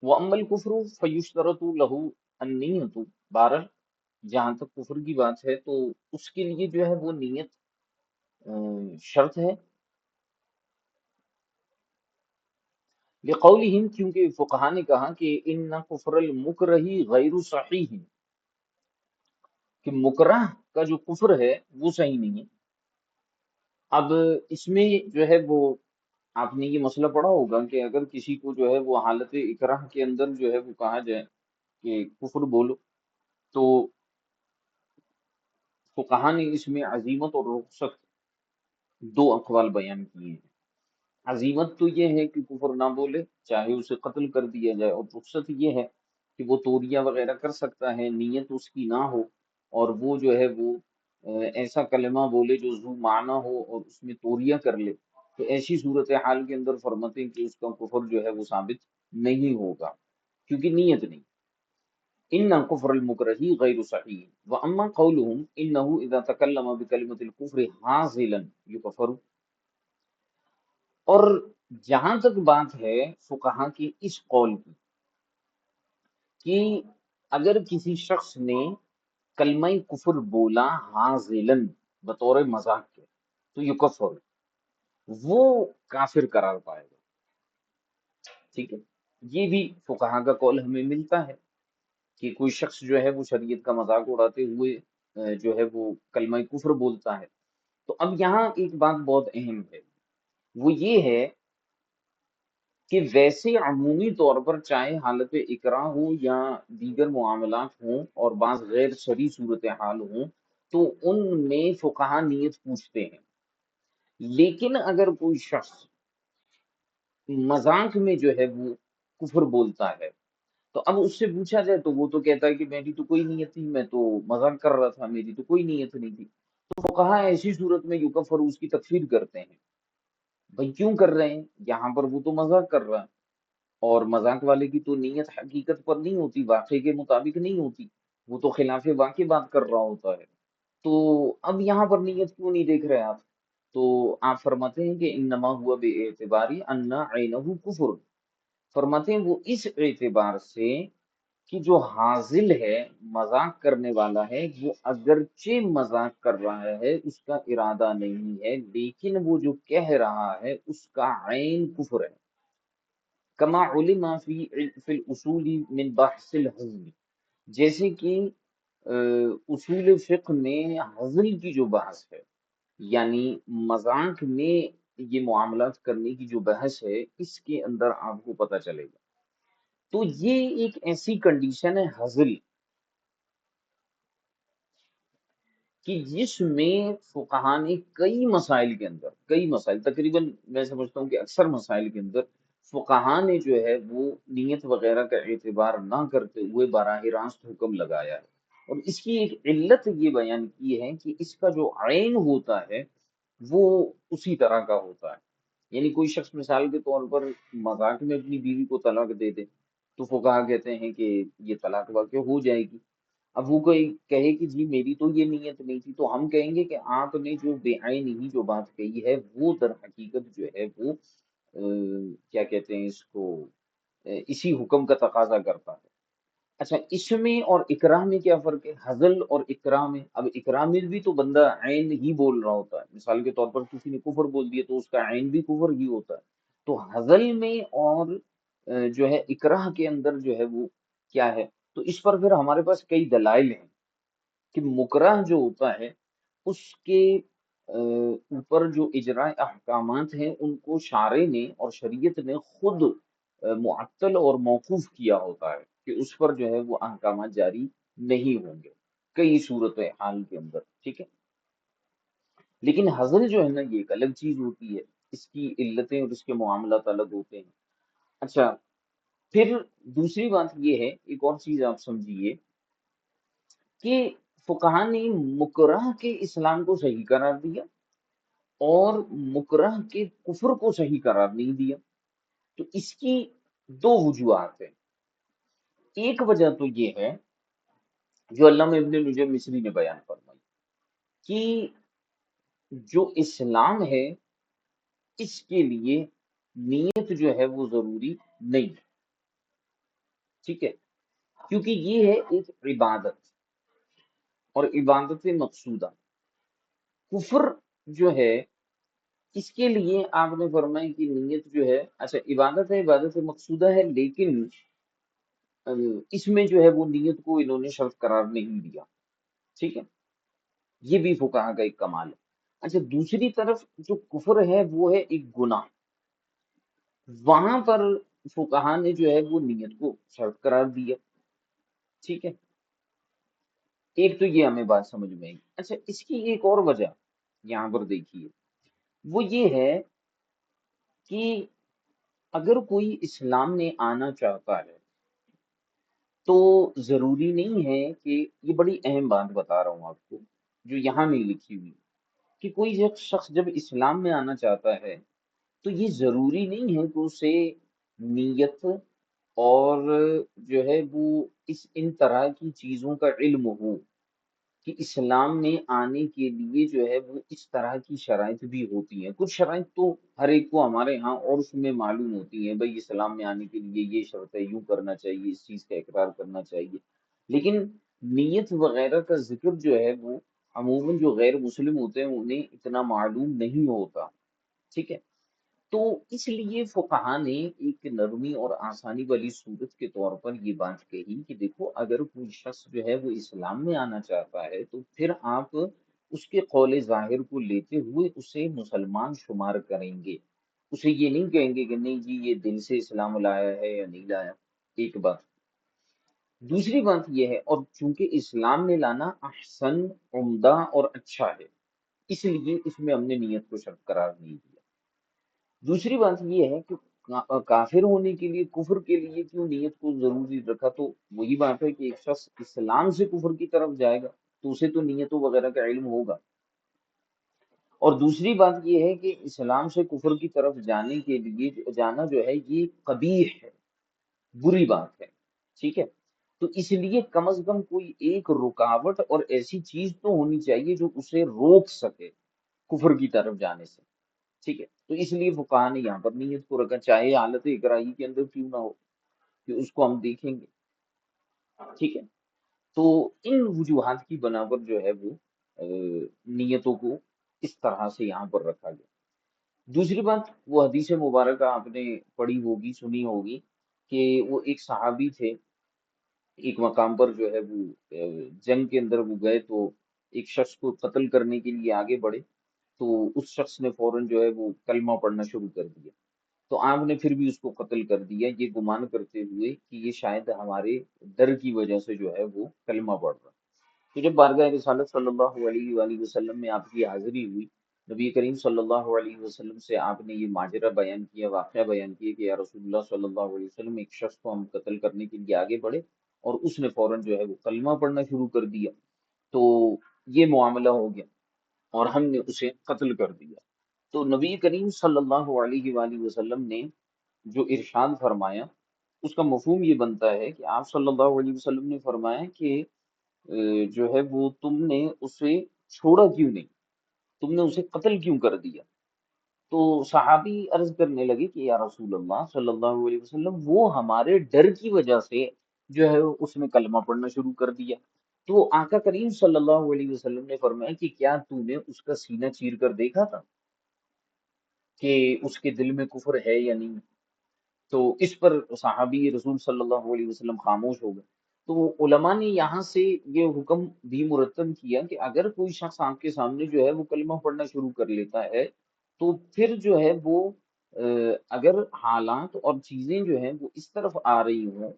وَأَمَّا الْكُفْرُ فَيُشْتَرَطُ لَهُ النِّيَّةُ، بہرحال جہاں تک کفر کی بات ہے تو اس کے لیے جو ہے وہ نیت شرط ہے، لقولہم، کیونکہ فقہا نے کہا کہ ان کفر المکرہی غیر صحیح، کہ مکرہ کا جو کفر ہے وہ صحیح نہیں ہے۔ اب اس میں جو ہے وہ آپ نے یہ مسئلہ پڑھا ہوگا کہ اگر کسی کو جو ہے وہ حالت اکراہ کے اندر جو ہے وہ کہا جائے کہ کفر بولو، تو فقہا نے اس میں عزیمت اور رخصت دو اقوال بیان کیے ہیں۔ عزیمت تو یہ ہے کہ کفر نہ بولے چاہے اسے قتل کر دیا جائے، اور رخصت یہ ہے کہ وہ توریہ وغیرہ کر سکتا ہے، نیت اس کی نہ ہو اور وہ جو ہے وہ ایسا کلمہ بولے جو ذو معنی ہو اور اس میں توریہ کر لے، تو ایسی صورتحال کے اندر فرماتے ہیں کہ اس کا کفر جو ہے وہ ثابت نہیں ہوگا کیونکہ نیت نہیں۔ ان کفر المکرہی غیر صحیح واما قولهم انه اذا تکلم بکلمۃ الکفر حاصلا یکفر، اور جہاں تک بات ہے فقہا کی اس قول کی کہ اگر کسی شخص نے کلمہ کفر بولا حاصلا بطور مذاق کے تو یکفر، وہ کافر قرار پائے گا، ٹھیک ہے۔ یہ بھی فقہا کا قول ہمیں ملتا ہے کہ کوئی شخص جو ہے وہ شریعت کا مذاق اڑاتے ہوئے جو ہے وہ کلمہ کفر بولتا ہے۔ تو اب یہاں ایک بات بہت اہم ہے، وہ یہ ہے کہ ویسے عمومی طور پر چاہے حالت اکراہ ہو یا دیگر معاملات ہوں اور بعض غیر شرعی صورتحال ہوں تو ان میں فقہا نیت پوچھتے ہیں، لیکن اگر کوئی شخص مذاق میں جو ہے وہ کفر بولتا ہے تو اب اس سے پوچھا جائے تو وہ تو کہتا ہے کہ میری تو کوئی نیت تھی، میں تو مذاق کر رہا تھا، میری تو کوئی نیت نہیں تھی۔ تو فقہا ایسی صورت میں یکفر اس کی تکفیر کرتے ہیں۔ بھئی کیوں کر رہے ہیں؟ یہاں پر وہ تو مذاق کر رہا ہے، اور مذاق والے کی تو نیت حقیقت پر نہیں ہوتی، واقعے کے مطابق نہیں ہوتی، وہ تو خلاف واقع بات کر رہا ہوتا ہے۔ تو اب یہاں پر نیت کیوں نہیں دیکھ رہے آپ؟ تو آپ فرماتے ہیں کہ انما ہوا بے اعتباری ان عینہ کفر، فرماتے ہیں وہ اس اعتبار سے کہ جو حاضل ہے، مذاق کرنے والا ہے، وہ اگرچہ مذاق کر رہا ہے، اس کا ارادہ نہیں ہے، لیکن وہ جو کہہ رہا ہے اس کا عین کفر ہے، کما علم فی الاصول من بحث الحزن، جیسے کہ اصول فقہ میں حزل کی جو بحث ہے، یعنی مذاق میں یہ معاملات کرنے کی جو بحث ہے، اس کے اندر آپ کو پتہ چلے گا۔ تو یہ ایک ایسی کنڈیشن ہے حزل کہ جس میں فقہا نے کئی مسائل کے اندر، کئی مسائل تقریباً میں سمجھتا ہوں کہ اکثر مسائل کے اندر فقہا نے جو ہے وہ نیت وغیرہ کا اعتبار نہ کرتے ہوئے براہ راست حکم لگایا ہے، اور اس کی ایک علت یہ بیان کی ہے کہ اس کا جو عین ہوتا ہے وہ اسی طرح کا ہوتا ہے۔ یعنی کوئی شخص مثال کے طور پر مذاق میں اپنی بیوی کو طلاق دے دے تو فقہا کہتے ہیں کہ یہ طلاق واقع ہو جائے گی۔ اب وہ کوئی کہے کہ جی میری تو یہ نیت نہیں تھی، تو ہم کہیں گے کہ آپ نے جو بے عین ہی جو بات کہی ہے وہ در حقیقت جو ہے وہ کیا کہتے ہیں اس کو، اسی حکم کا تقاضا کرتا ہے۔ اچھا، اس میں اور اکراہ میں کیا فرق ہے؟ حزل اور اکراہ میں، اب اکراہ میں بھی تو بندہ عین ہی بول رہا ہوتا ہے، مثال کے طور پر کسی نے کفر بول دیا تو اس کا عین بھی کفر ہی ہوتا ہے۔ تو حزل میں اور جو ہے اکراہ کے اندر جو ہے وہ کیا ہے؟ تو اس پر پھر ہمارے پاس کئی دلائل ہیں کہ مکرہ جو ہوتا ہے اس کے اوپر جو اجراء احکامات ہیں ان کو شارع نے اور شریعت نے خود معطل اور موقوف کیا ہوتا ہے کہ اس پر جو ہے وہ احکامات جاری نہیں ہوں گے کئی صورت حال کے اندر، ٹھیک ہے۔ لیکن حضل جو ہے نا یہ ایک الگ چیز ہوتی ہے، اس کی علتیں اور اس کے معاملات الگ ہوتے ہیں۔ اچھا، پھر دوسری بات یہ ہے، ایک اور چیز آپ سمجھیے کہ فقہا نے مکرہ کے اسلام کو صحیح قرار دیا اور مکرہ کے کفر کو صحیح قرار نہیں دیا۔ تو اس کی دو وجوہات ہیں۔ ایک وجہ تو یہ ہے جو علامہ ابن نجم مصری نے بیان فرمائی کہ جو اسلام ہے اس کے لیے نیت جو ہے وہ ضروری نہیں ہے، ٹھیک ہے، کیونکہ یہ ہے ایک عبادت اور عبادت مقصودہ۔ کفر جو ہے اس کے لیے آپ نے فرمایا کہ نیت جو ہے، اچھا عبادت ہے، عبادت مقصودہ ہے، لیکن اس میں جو ہے وہ نیت کو انہوں نے شرط قرار نہیں دیا، ٹھیک ہے۔ یہ بھی فقہا کا ایک کمال ہے۔ اچھا، دوسری طرف جو کفر ہے وہ ہے ایک گناہ، وہاں پر فقہا نے جو ہے وہ نیت کو شرط قرار دیا، ٹھیک ہے۔ ایک تو یہ ہمیں بات سمجھ میں آئی۔ اچھا، اس کی ایک اور وجہ یہاں پر دیکھیے، وہ یہ ہے کہ اگر کوئی اسلام میں آنا چاہتا ہے تو ضروری نہیں ہے کہ، یہ بڑی اہم بات بتا رہا ہوں آپ کو جو یہاں نہیں لکھی ہوئی، کہ کوئی شخص جب اسلام میں آنا چاہتا ہے تو یہ ضروری نہیں ہے کہ اسے نیت اور جو ہے وہ ان طرح کی چیزوں کا علم ہو کہ اسلام میں آنے کے لیے جو ہے وہ اس طرح کی شرائط بھی ہوتی ہیں. کچھ شرائط تو ہر ایک کو ہمارے ہاں اور اس میں معلوم ہوتی ہیں، بھئی اسلام میں آنے کے لیے یہ شرط ہے، یوں کرنا چاہیے، اس چیز کا اقرار کرنا چاہیے. لیکن نیت وغیرہ کا ذکر جو ہے وہ عموماً جو غیر مسلم ہوتے ہیں انہیں اتنا معلوم نہیں ہوتا. ٹھیک ہے. تو اس لیے فقہا نے ایک نرمی اور آسانی والی صورت کے طور پر یہ بات کہی کہ دیکھو اگر کوئی شخص جو ہے وہ اسلام میں آنا چاہتا ہے تو پھر آپ اس کے قول ظاہر کو لیتے ہوئے اسے مسلمان شمار کریں گے. اسے یہ نہیں کہیں گے کہ نہیں جی یہ دل سے اسلام لایا ہے یا نہیں لایا. ایک بات. دوسری بات یہ ہے، اور چونکہ اسلام میں لانا احسن، عمدہ اور اچھا ہے، اس لیے اس میں ہم نے نیت کو شرط قرار نہیں دیا. دوسری بات یہ ہے کہ کافر ہونے کے لیے، کفر کے لیے کیوں نیت کو ضروری رکھا؟ تو وہی بات ہے کہ ایک شخص اسلام سے کفر کی طرف جائے گا تو اسے تو نیتوں وغیرہ کا علم ہوگا. اور دوسری بات یہ ہے کہ اسلام سے کفر کی طرف جانے کے لیے جانا جو ہے یہ قبیح ہے، بری بات ہے. ٹھیک ہے. تو اس لیے کم از کم کوئی ایک رکاوٹ اور ایسی چیز تو ہونی چاہیے جو اسے روک سکے کفر کی طرف جانے سے. ٹھیک ہے. تو اس لیے فقہا نے یہاں پر نیت کو رکھا، چاہے حالت اکراہی کے اندر کیوں نہ ہو، کہ اس کو ہم دیکھیں گے. ٹھیک ہے. تو ان وجوہات کی بنا پر جو ہے وہ نیتوں کو اس طرح سے یہاں پر رکھا گیا. دوسری بات، وہ حدیث مبارکہ آپ نے پڑھی ہوگی، سنی ہوگی، کہ وہ ایک صحابی تھے، ایک مقام پر جو ہے وہ جنگ کے اندر وہ گئے تو ایک شخص کو قتل کرنے کے لیے آگے بڑھے. تو اس شخص نے فوراً جو ہے وہ کلمہ پڑھنا شروع کر دیا. تو آپ نے پھر بھی اس کو قتل کر دیا، یہ گمان کرتے ہوئے کہ یہ شاید ہمارے ڈر کی وجہ سے جو ہے وہ کلمہ پڑھ رہا. تو جب بارگاہ رسالت صلی اللہ علیہ وآلہ وسلم میں آپ کی حاضری ہوئی، نبی کریم صلی اللہ علیہ وسلم سے آپ نے یہ ماجرہ بیان کیا، واقعہ بیان کیا کہ یا رسول اللہ صلی اللہ علیہ وسلم، ایک شخص کو ہم قتل کرنے کے لیے آگے بڑھے اور اس نے فوراً جو ہے وہ کلمہ پڑھنا شروع کر دیا. تو یہ معاملہ ہو گیا اور ہم نے اسے قتل کر دیا. تو نبی کریم صلی اللہ علیہ وآلہ وسلم نے جو ارشاد فرمایا اس کا مفہوم یہ بنتا ہے کہ آپ صلی اللہ علیہ وسلم نے فرمایا کہ جو ہے وہ تم نے اسے چھوڑا کیوں نہیں، تم نے اسے قتل کیوں کر دیا؟ تو صحابی عرض کرنے لگے کہ یا رسول اللہ صلی اللہ علیہ وسلم، وہ ہمارے ڈر کی وجہ سے جو ہے اس نے کلمہ پڑھنا شروع کر دیا. تو آقا کریم صلی اللہ علیہ وسلم نے فرمایا کہ کیا تو نے اس کا سینہ چیر کر دیکھا تھا کہ اس کے دل میں کفر ہے یا نہیں؟ تو اس پر صحابی رسول صلی اللہ علیہ وسلم خاموش ہو گئے. تو علماء نے یہاں سے یہ حکم بھی مرتب کیا کہ اگر کوئی شخص آپ کے سامنے جو ہے وہ کلمہ پڑھنا شروع کر لیتا ہے تو پھر جو ہے وہ اگر حالات اور چیزیں جو ہیں وہ اس طرف آ رہی ہوں،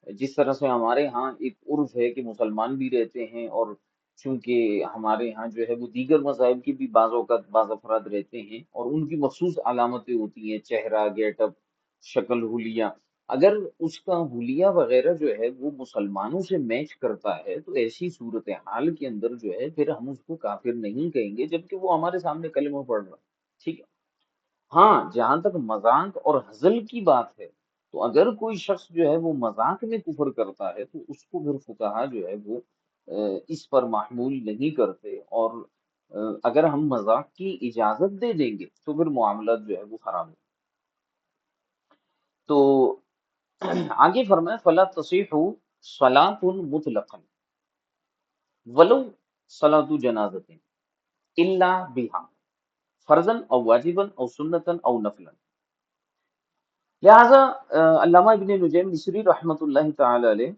جس طرح سے ہمارے ہاں ایک عرف ہے کہ مسلمان بھی رہتے ہیں، اور چونکہ ہمارے ہاں جو ہے وہ دیگر مذاہب کی بھی بعض اوقات بعض افراد رہتے ہیں اور ان کی مخصوص علامتیں ہوتی ہیں، چہرہ، گیٹ اپ، شکل، حلیہ. اگر اس کا حلیہ وغیرہ جو ہے وہ مسلمانوں سے میچ کرتا ہے تو ایسی صورتحال کے اندر جو ہے پھر ہم اس کو کافر نہیں کہیں گے جبکہ وہ ہمارے سامنے کلمہ پڑھ رہا ہے. ٹھیک ہے. ہاں جہاں تک مذاق اور ہزل کی بات ہے، تو اگر کوئی شخص جو ہے وہ مذاق میں کفر کرتا ہے تو اس کو پھر فقہا جو ہے وہ اس پر محمول نہیں کرتے، اور اگر ہم مذاق کی اجازت دے دیں گے تو پھر معاملات جو ہے وہ خراب ہو. تو آگے فرمایا فلا تصح صلاۃ مطلقا ولو صلاۃ جنازۃ الا بها فرضا او واجبا او سنتا او نفلا. لہذا علامہ ابن نجیم مصری رحمۃ اللہ تعالی علیہ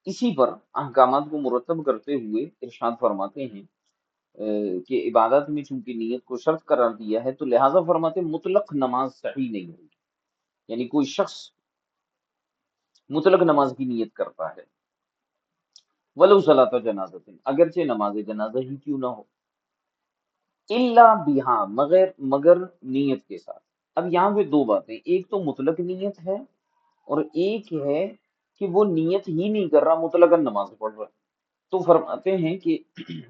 اسی پر احکامات کو مرتب کرتے ہوئے ارشاد فرماتے ہیں کہ عبادت میں چونکہ نیت کو شرط قرار دیا ہے تو لہذا فرماتے ہیں مطلق نماز صحیح نہیں ہوگی. یعنی کوئی شخص مطلق نماز کی نیت کرتا ہے، ولو صلاۃ جنازہ، اگرچہ نماز جنازہ ہی کیوں نہ ہو، الا بہا، مگر نیت کے ساتھ. اب یہاں پہ دو باتیں، ایک تو مطلق نیت ہے اور ایک ہے کہ وہ نیت ہی نہیں کر رہا، مطلقاً نماز پڑھ رہا ہے. تو فرماتے ہیں کہ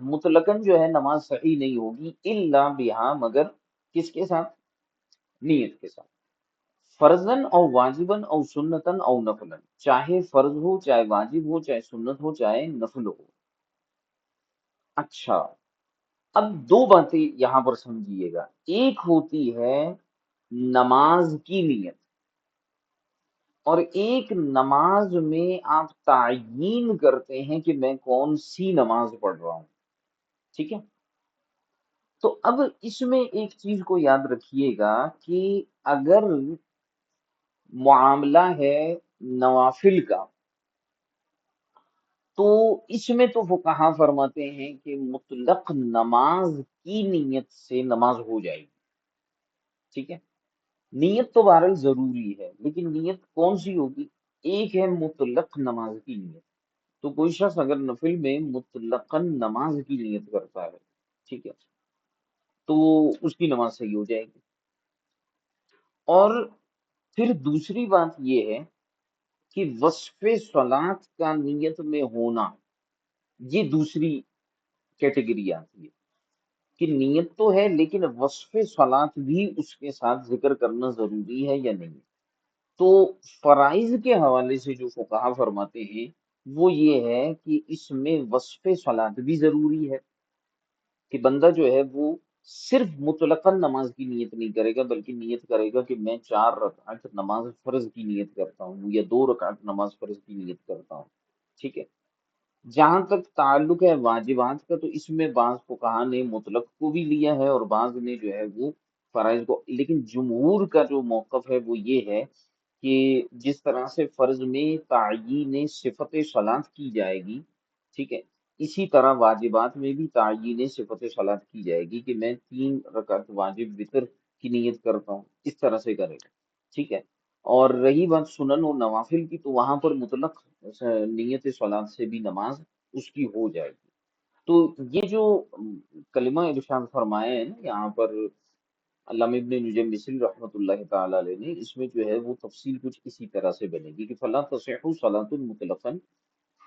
مطلقاً جو ہے نماز صحیح نہیں ہوگی الا بہا، مگر کس کے ساتھ؟ نیت کے ساتھ. فرضن او واجبن او سنتن او نفلن، چاہے فرض ہو چاہے واجب ہو چاہے سنت ہو چاہے نفل ہو۔ اچھا، اب دو باتیں یہاں پر سمجھیے گا، ایک ہوتی ہے نماز کی نیت، اور ایک نماز میں آپ تعیین کرتے ہیں کہ میں کون سی نماز پڑھ رہا ہوں، ٹھیک ہے؟ تو اب اس میں ایک چیز کو یاد رکھیے گا کہ اگر معاملہ ہے نوافل کا، تو اس میں تو فقہا فرماتے ہیں کہ مطلق نماز کی نیت سے نماز ہو جائے گی، ٹھیک ہے؟ نیت تو بہرحال ضروری ہے، لیکن نیت کون سی ہوگی؟ ایک ہے مطلق نماز کی نیت، تو کوئی شخص اگر نفل میں مطلقاً نماز کی نیت کرتا ہے، ٹھیک ہے، تو اس کی نماز صحیح ہو جائے گی۔ اور پھر دوسری بات یہ ہے کہ وصف صلاۃ کا نیت میں ہونا، یہ دوسری کیٹیگری آتی ہے کہ نیت تو ہے لیکن وصف صلاۃ بھی اس کے ساتھ ذکر کرنا ضروری ہے یا نہیں۔ تو فرائض کے حوالے سے جو فقہا فرماتے ہیں وہ یہ ہے کہ اس میں وصف صلاۃ بھی ضروری ہے، کہ بندہ جو ہے وہ صرف مطلقاً نماز کی نیت نہیں کرے گا، بلکہ نیت کرے گا کہ میں 4 رکعت نماز فرض کی نیت کرتا ہوں یا 2 رکعت نماز فرض کی نیت کرتا ہوں، ٹھیک ہے؟ جہاں تک تعلق ہے واجبات کا، تو اس میں بعض فقہا نے مطلق کو بھی لیا ہے اور بعض نے جو ہے وہ فرائض کو، لیکن جمہور کا جو موقف ہے وہ یہ ہے کہ جس طرح سے فرض میں تعیین صفت صلاۃ کی جائے گی، ٹھیک ہے، اسی طرح واجبات میں بھی تعیین صفت صلاۃ کی جائے گی کہ میں 3 رکعت واجب وطر کی نیت کرتا ہوں، اس طرح سے کرے گا، ٹھیک ہے؟ اور رہی بات سنن و نوافل کی، تو وہاں پر مطلق نیت صلاۃ سے بھی نماز اس کی ہو جائے گی۔ تو یہ جو کلمہ ارشاد فرمایا ہے نا یہاں پر علامہ ابن نجم مصری رحمۃ اللہ تعالی علیہ نے، اس میں جو ہے وہ تفصیل کچھ اسی طرح سے بنے گی کہ فلا تصح صلاۃ مطلقاً،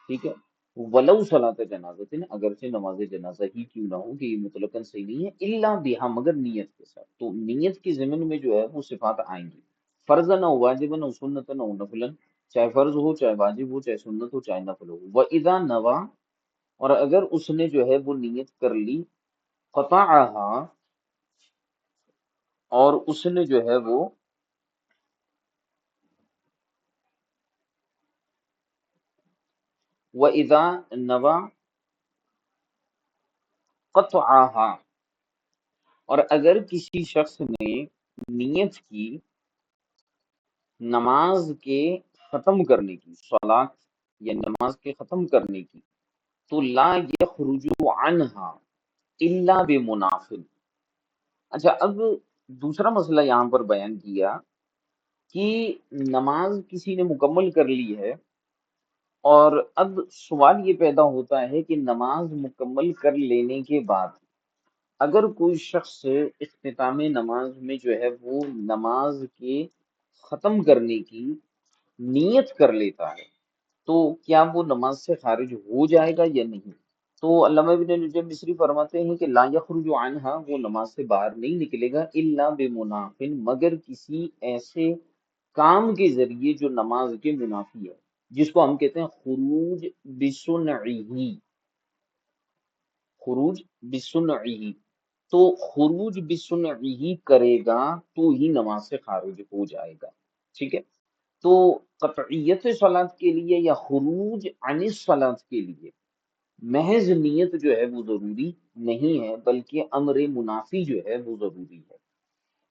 ٹھیک ہے، ولو صلاۃ جنازہ، اگرچہ نماز جنازہ ہی کیوں نہ ہو، کہ یہ مطلقاً صحیح نہیں ہے، الا بہا، مگر نیت کے ساتھ، تو نیت کے ضمن میں جو ہے وہ صفات آئیں گی، فرضاً او واجباً او سنتاً او نفلاً، چاہے فرض ہو چاہے واجب ہو چاہے سنت ہو چاہے نفل ہو، وَإِذَا نَوَى، اور اگر اس نے جو ہے وہ نیت کر لی، قطعها، اور اس نے جو ہے وہ وَإِذَا نَوَى قطعها، اور اگر کسی شخص نے نیت کی نماز کے ختم کرنے کی، صلاۃ یا نماز کے ختم کرنے کی، تو لا یخرج عنہا الا بمنافل۔ اچھا، اب دوسرا مسئلہ یہاں پر بیان کیا کہ نماز کسی نے مکمل کر لی ہے، اور اب سوال یہ پیدا ہوتا ہے کہ نماز مکمل کر لینے کے بعد اگر کوئی شخص اختتام نماز میں جو ہے وہ نماز کے ختم کرنے کی نیت کر لیتا ہے، تو کیا وہ نماز سے خارج ہو جائے گا یا نہیں؟ تو علامہ ابن نجم مصری فرماتے ہیں کہ لا یخرج عنہا، وہ نماز سے باہر نہیں نکلے گا، الا بمنافن، مگر کسی ایسے کام کے ذریعے جو نماز کے منافی ہے، جس کو ہم کہتے ہیں خروج بسنعی، خروج بسنعی، تو خروج بسنعی کرے گا تو ہی نماز سے خارج ہو جائے گا، ٹھیک ہے؟ تو قطعیت صلاۃ کے لیے یا خروج عن الصلاۃ کے لیے محض نیت جو ہے وہ ضروری نہیں ہے، بلکہ امر منافی جو ہے وہ ضروری ہے۔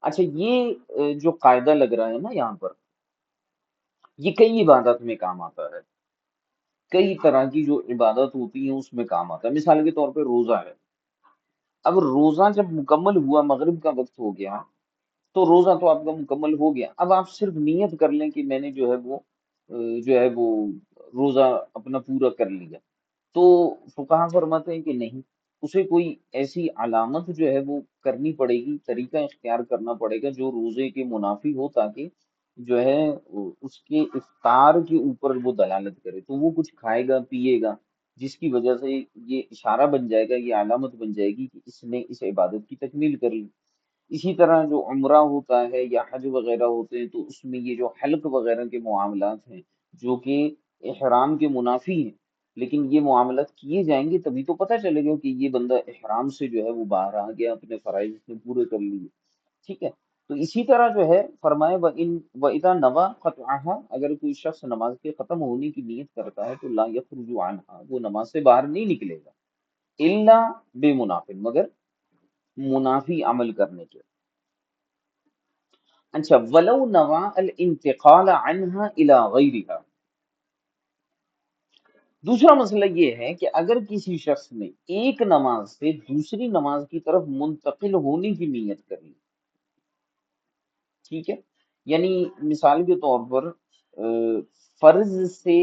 اچھا، یہ جو قاعدہ لگ رہا ہے نا یہاں پر، یہ کئی عبادت میں کام آتا ہے، کئی طرح کی جو عبادت ہوتی ہیں اس میں کام آتا ہے۔ مثال کے طور پہ روزہ ہے، اب روزہ جب مکمل ہوا، مغرب کا وقت ہو گیا، تو روزہ تو آپ کا مکمل ہو گیا، اب آپ صرف نیت کر لیں کہ میں نے جو ہے وہ روزہ اپنا پورا کر لیا، تو فقہا فرماتے ہیں کہ نہیں، اسے کوئی ایسی علامت جو ہے وہ کرنی پڑے گی، طریقہ اختیار کرنا پڑے گا جو روزے کے منافی ہو، تاکہ جو ہے اس کے افطار کے اوپر وہ دلالت کرے، تو وہ کچھ کھائے گا پیے گا، جس کی وجہ سے یہ اشارہ بن جائے گا، یہ علامت بن جائے گی کہ اس نے اس عبادت کی تکمیل کر لی۔ اسی طرح جو عمرہ ہوتا ہے یا حج وغیرہ ہوتے ہیں تو اس میں یہ جو حلق وغیرہ کے معاملات ہیں جو کہ احرام کے منافی ہیں، لیکن یہ معاملات کیے جائیں گے تبھی تو پتہ چلے گا کہ یہ بندہ احرام سے جو ہے وہ باہر آ گیا، اپنے فرائض اس نے پورے کر لیے، ٹھیک ہے۔ تو اسی طرح جو ہے فرمائے وَإِذَا نَوَى قَطْعَهَا، اگر کوئی شخص نماز کے ختم ہونے کی نیت کرتا ہے تو لا يخرج عنها، وہ نماز سے باہر نہیں نکلے گا، الا بمنافل، مگر منافی عمل کرنے کے۔ اچھا، ولو نوا الانتقال عنها الى غیرها، دوسرا مسئلہ یہ ہے کہ اگر کسی شخص نے ایک نماز سے دوسری نماز کی طرف منتقل ہونے کی نیت کری، ٹھیک ہے، یعنی مثال کے طور پر فرض سے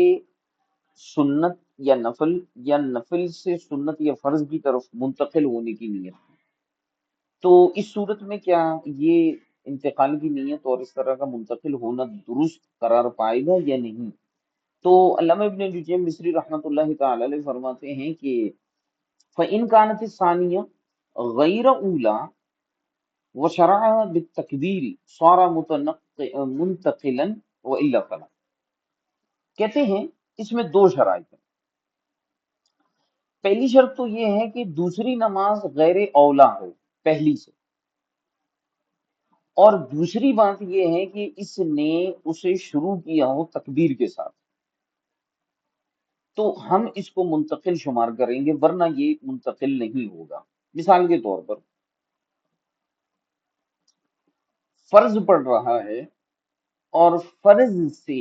سنت یا نفل، یا نفل سے سنت یا فرض کی طرف منتقل ہونے کی نیت، تو اس صورت میں کیا یہ انتقال کی نیت اور اس طرح کا منتقل ہونا درست قرار پائے گا یا نہیں؟ تو علامہ ابن الجیم مصری رحمۃ اللہ تعالی علیہ فرماتے ہیں کہ فَإِنْ كَانَتِ الثَّانِيَةُ غَيْرَ أُولَى وَشَرَعَ بِالتَّكْبِيرِ صَارَ مُنْتَقِلًا وَإِلَّا فَلَا، کہتے ہیں اس میں دو شرائط ہیں۔ پہلی شرط تو یہ ہے کہ دوسری نماز غیر اولا ہو پہلی سے، اور دوسری بات یہ ہے کہ اس نے اسے شروع کیا ہو تکبیر کے ساتھ، تو ہم اس کو منتقل شمار کریں گے، ورنہ یہ منتقل نہیں ہوگا۔ مثال کے طور پر فرض پڑھ رہا ہے، اور فرض سے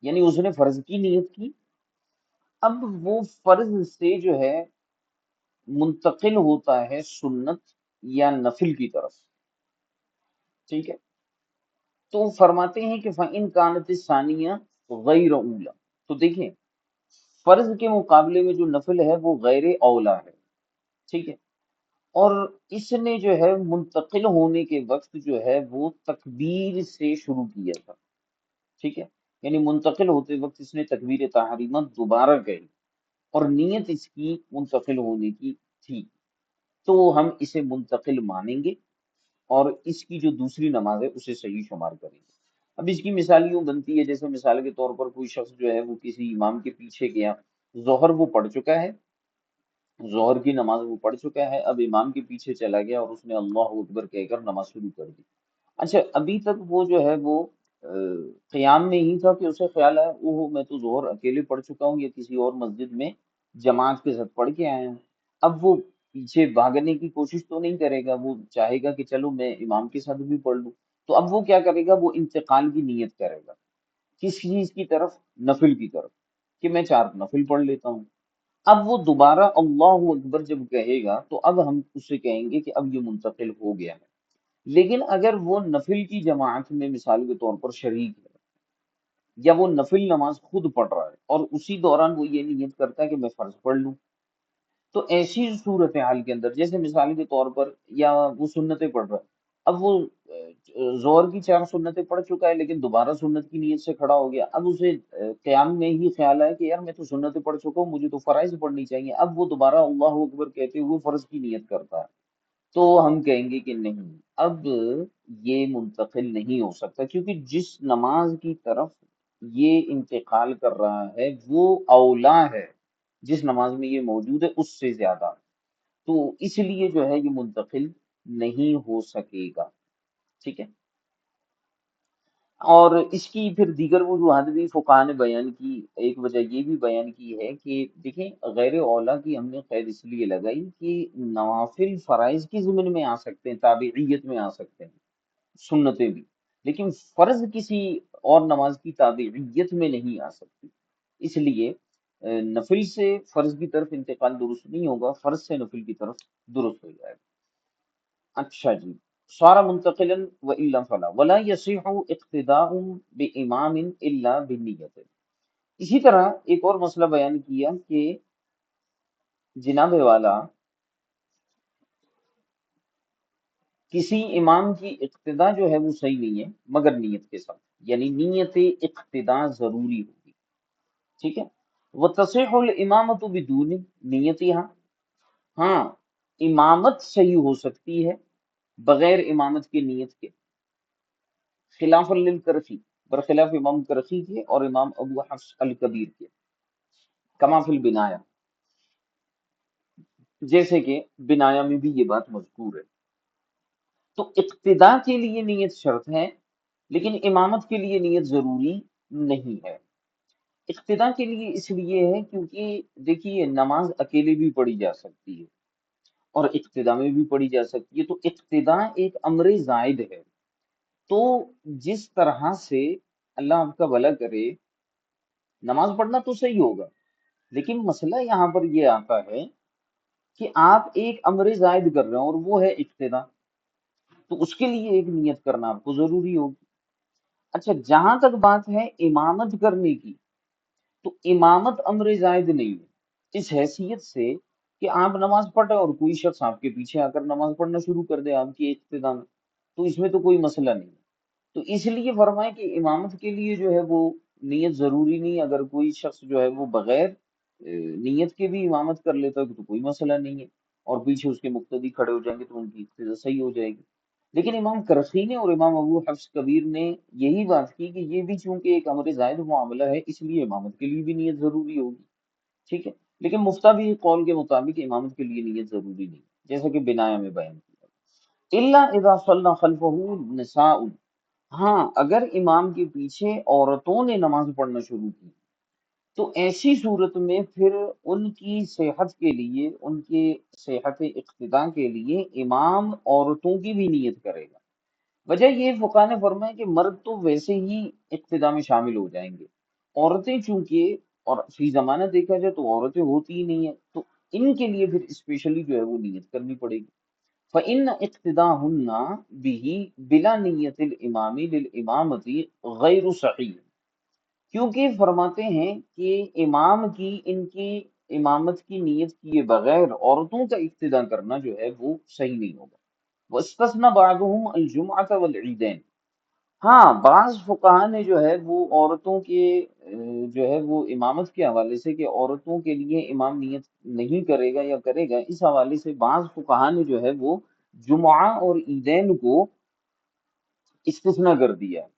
یعنی اس نے فرض کی نیت کی، اب وہ فرض سے جو ہے منتقل ہوتا ہے سنت یا نفل کی طرف، ٹھیک ہے، تو فرماتے ہیں کہ فَإِنْ كَانَتِ الثَّانِيَةُ غَيْرَ أُولَى، تو دیکھیں فرض کے مقابلے میں جو نفل ہے وہ غیر اولا ہے، ٹھیک ہے، اور اس نے جو ہے منتقل ہونے کے وقت جو ہے وہ تکبیر سے شروع کیا تھا، ٹھیک ہے، یعنی منتقل ہوتے وقت اس نے تکبیر تحریمہ دوبارہ کہی، اور نیت اس کی منتقل ہونے کی تھی، تو ہم اسے منتقل مانیں گے، اور اس کی جو دوسری نماز ہے اسے صحیح شمار کریں گے۔ اب اس کی مثال یوں بنتی ہے، جیسے مثال کے طور پر کوئی شخص جو ہے وہ کسی امام کے پیچھے گیا، ظہر وہ پڑھ چکا ہے، ظہر کی نماز وہ پڑھ چکا ہے، اب امام کے پیچھے چلا گیا اور اس نے اللہ اکبر کہہ کر نماز شروع کر دی۔ اچھا، ابھی تک وہ جو ہے وہ قیام میں ہی تھا کہ اسے خیال آیا اوہ میں تو ظہر اکیلے پڑھ چکا ہوں یا کسی اور مسجد میں جماعت کے ساتھ پڑھ کے آیا ہوں۔ اب وہ پیچھے بھاگنے کی کوشش تو نہیں کرے گا، وہ چاہے گا کہ چلو میں امام کے ساتھ بھی پڑھ لوں، تو اب وہ کیا کرے گا، وہ انتقال کی نیت کرے گا، کس چیز کی طرف، نفل کی طرف، کہ میں چار نفل پڑھ لیتا ہوں۔ اب وہ دوبارہ اللہ اکبر جب کہے گا تو اب ہم اسے کہیں گے کہ اب یہ منتقل ہو گیا ہے۔ لیکن اگر وہ نفل کی جماعت میں مثال کے طور پر شریک ہے، یا وہ نفل نماز خود پڑھ رہا ہے اور اسی دوران وہ یہ نیت کرتا ہے کہ میں فرض پڑھ لوں، تو ایسی صورتحال کے اندر جیسے مثال کے طور پر یا وہ سنتیں پڑھ رہا ہے، اب وہ زور کی چار سنتیں پڑھ چکا ہے لیکن دوبارہ سنت کی نیت سے کھڑا ہو گیا، اب اسے قیام میں ہی خیال آیا کہ یار میں تو سنتیں پڑھ چکا ہوں، مجھے تو فرائض پڑھنی چاہیے، اب وہ دوبارہ اللہ اکبر کہتے ہوئے فرض کی نیت کرتا ہے، تو ہم کہیں گے کہ نہیں، اب یہ منتقل نہیں ہو سکتا، کیونکہ جس نماز کی طرف یہ انتقال کر رہا ہے وہ اولا ہے، جس نماز میں یہ موجود ہے اس سے زیادہ، تو اس لیے جو ہے یہ منتقل نہیں ہو سکے گا، ٹھیک ہے۔ اور اس کی پھر دیگر وجوہات بھی فقہا نے بیان کی، ایک وجہ یہ بھی بیان کی ہے کہ دیکھیں غیر اولا کی ہم نے قید اس لیے لگائی کہ نوافل فرائض کی ضمن میں آ سکتے ہیں، تابعیت میں آ سکتے ہیں، سنتیں بھی، لیکن فرض کسی اور نماز کی تابعیت میں نہیں آ سکتی، اس لیے نفل سے فرض کی طرف انتقال درست نہیں ہوگا، فرض سے نفل کی طرف درست ہو جائے گا۔ اچھا جی، صار منتقلا والا فلا ولا يصح اقتداء بامام الا بالنیت، اسی طرح ایک اور مسئلہ بیان کیا کہ جناب والا کسی امام کی اقتدا جو ہے وہ صحیح نہیں ہے مگر نیت کے ساتھ، یعنی نیت اقتدا ضروری ہوگی، ٹھیک ہے، وتصح الامامۃ بدون نیتها، ہاں امامت صحیح ہو سکتی ہے بغیر امامت کی نیت کے، خلاف للکرخی، برخلاف امام کرخی کے اور امام ابو حفص الکبیر کے، کما فی البنایا، جیسے کہ بنایا میں بھی یہ بات مذکور ہے۔ تو اقتداء کے لیے نیت شرط ہے، لیکن امامت کے لیے نیت ضروری نہیں ہے۔ اقتداء کے لیے اس لیے ہے کیونکہ دیکھیے نماز اکیلے بھی پڑھی جا سکتی ہے اور اقتداء میں بھی پڑھی جا سکتی ہے، تو اقتداء ایک امر زائد ہے۔ تو جس طرح سے اللہ آپ کا بھلا کرے، نماز پڑھنا تو صحیح ہوگا، لیکن مسئلہ یہاں پر یہ آتا ہے کہ آپ ایک امر زائد کر رہے ہیں اور وہ ہے اقتداء، تو اس کے لیے ایک نیت کرنا آپ کو ضروری ہوگی۔ اچھا، جہاں تک بات ہے امامت کرنے کی، تو امامت امر زائد نہیں ہے اس حیثیت سے کہ آپ نماز پڑھ رہے ہیں اور کوئی شخص آپ کے پیچھے آ کر نماز پڑھنا شروع کر دے آپ کی اقتداء میں، تو اس میں تو کوئی مسئلہ نہیں ہے۔ تو اس لیے فرمائے کہ امامت کے لیے جو ہے وہ نیت ضروری نہیں، اگر کوئی شخص جو ہے وہ بغیر نیت کے بھی امامت کر لیتا ہے تو کوئی مسئلہ نہیں ہے، اور پیچھے اس کے مقتدی کھڑے ہو جائیں گے تو ان کی اقتداء صحیح ہو جائے گی۔ لیکن امام کرخی نے اور امام ابو حفص کبیر نے یہی بات کی کہ یہ بھی چونکہ ایک امر زائد معاملہ ہے، اس لیے امامت کے لیے بھی نیت ضروری ہوگی، ٹھیک ہے۔ لیکن مفتابی قول کے مطابق امامت کے لیے نیت ضروری نہیں، جیسا کہ بنایا میں بیان کیا، الا اذا صلی خلفہ نساء، ہاں اگر امام کے پیچھے عورتوں نے نماز پڑھنا شروع کی، تو ایسی صورت میں پھر ان کی صحت کے لیے، ان کے صحت اقتداء کے لیے امام عورتوں کی بھی نیت کرے گا۔ وجہ یہ فقہ نے فرمایا کہ مرد تو ویسے ہی اقتداء میں شامل ہو جائیں گے، عورتیں چونکہ، اور فی زمانہ دیکھا جائے تو عورتیں ہوتی ہی نہیں ہیں، تو ان کے لیے پھر اسپیشلی جو ہے وہ نیت کرنی پڑے گی۔ فَإِنَّ اقتداءهن بِهِ بِلَا نِيَّةِ الْإِمَامِ لِلْإِمَامَةِ غَيْرُ صَحِيحٍ، کیونکہ فرماتے ہیں کہ امام کی، ان کی امامت کی نیت کیے بغیر عورتوں کا اقتداء کرنا جو ہے وہ صحیح نہیں ہوگا۔ وَاسْتَثْنَى بَعْضُهُمْ الْجُمْعَةَ وَالْعِيدَيْنِ، ہاں بعض فقہا نے جو ہے وہ عورتوں کے جو ہے وہ امامت کے حوالے سے کہ عورتوں کے لیے امام نیت نہیں کرے گا یا کرے گا، اس حوالے سے بعض فقہا نے جو ہے وہ جمعہ اور عیدین کو استثناء کر دیا ہے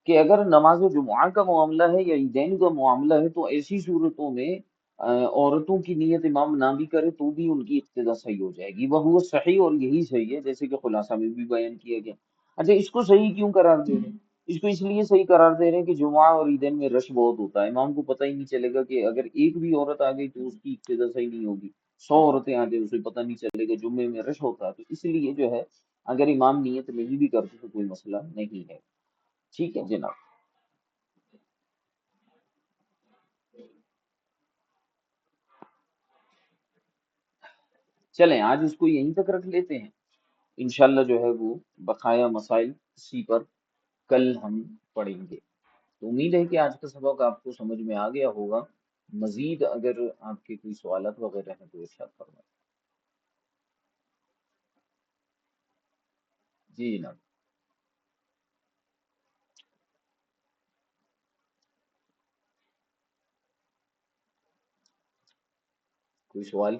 کہ اگر نماز جمعہ کا معاملہ ہے یا عیدین کا معاملہ ہے تو ایسی صورتوں میں عورتوں کی نیت امام نہ بھی کرے تو بھی ان کی اقتداء صحیح ہو جائے گی، وہ صحیح، اور یہی صحیح ہے جیسے کہ خلاصہ میں بھی بیان کیا گیا۔ اچھا، اس کو صحیح کیوں قرار دے رہے ہیں؟ اس کو اس لیے صحیح قرار دے رہے ہیں کہ جمعہ اور عیدین میں رش بہت ہوتا ہے، امام کو پتہ ہی نہیں چلے گا کہ اگر ایک بھی عورت آ گئی تو اس کی اقتداء صحیح نہیں ہوگی، 100 عورتیں آ جائیں اسے پتہ نہیں چلے گا، جمعے میں رش ہوتا ہے، تو اس لیے جو ہے اگر امام نیت نہیں بھی کرتے تو کوئی مسئلہ نہیں ہے، ٹھیک ہے جناب۔ چلیں آج اس کو یہیں تک رکھ لیتے ہیں، انشاءاللہ جو ہے وہ بقایا مسائل اسی پر کل ہم پڑھیں گے۔ تو امید ہے کہ آج کا سبق آپ کو سمجھ میں آ گیا ہوگا، مزید اگر آپ کے کوئی سوالات وغیرہ ہیں تو ارشاد فرمائیں۔ جی جناب، کوئی سوال؟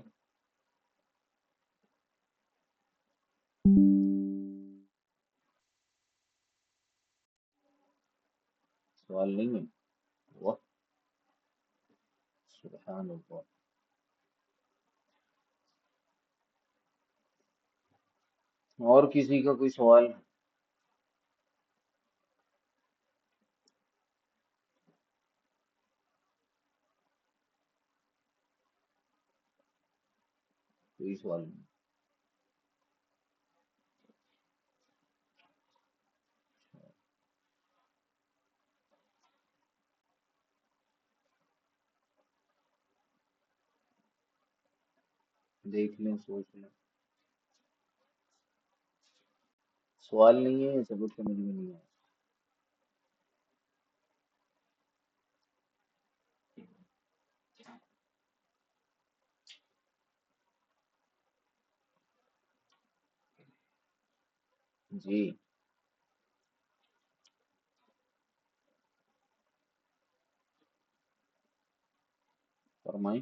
سوال نہیں ہے؟ واہ، سبحان اللہ۔ اور کسی کا کوئی سوال؟ کوئی سوال نہیں؟ دیکھ لیں، سوچ لیں، سوال نہیں ہے، سبق سمجھ میں نہیں آیا؟ جی فرمائیں۔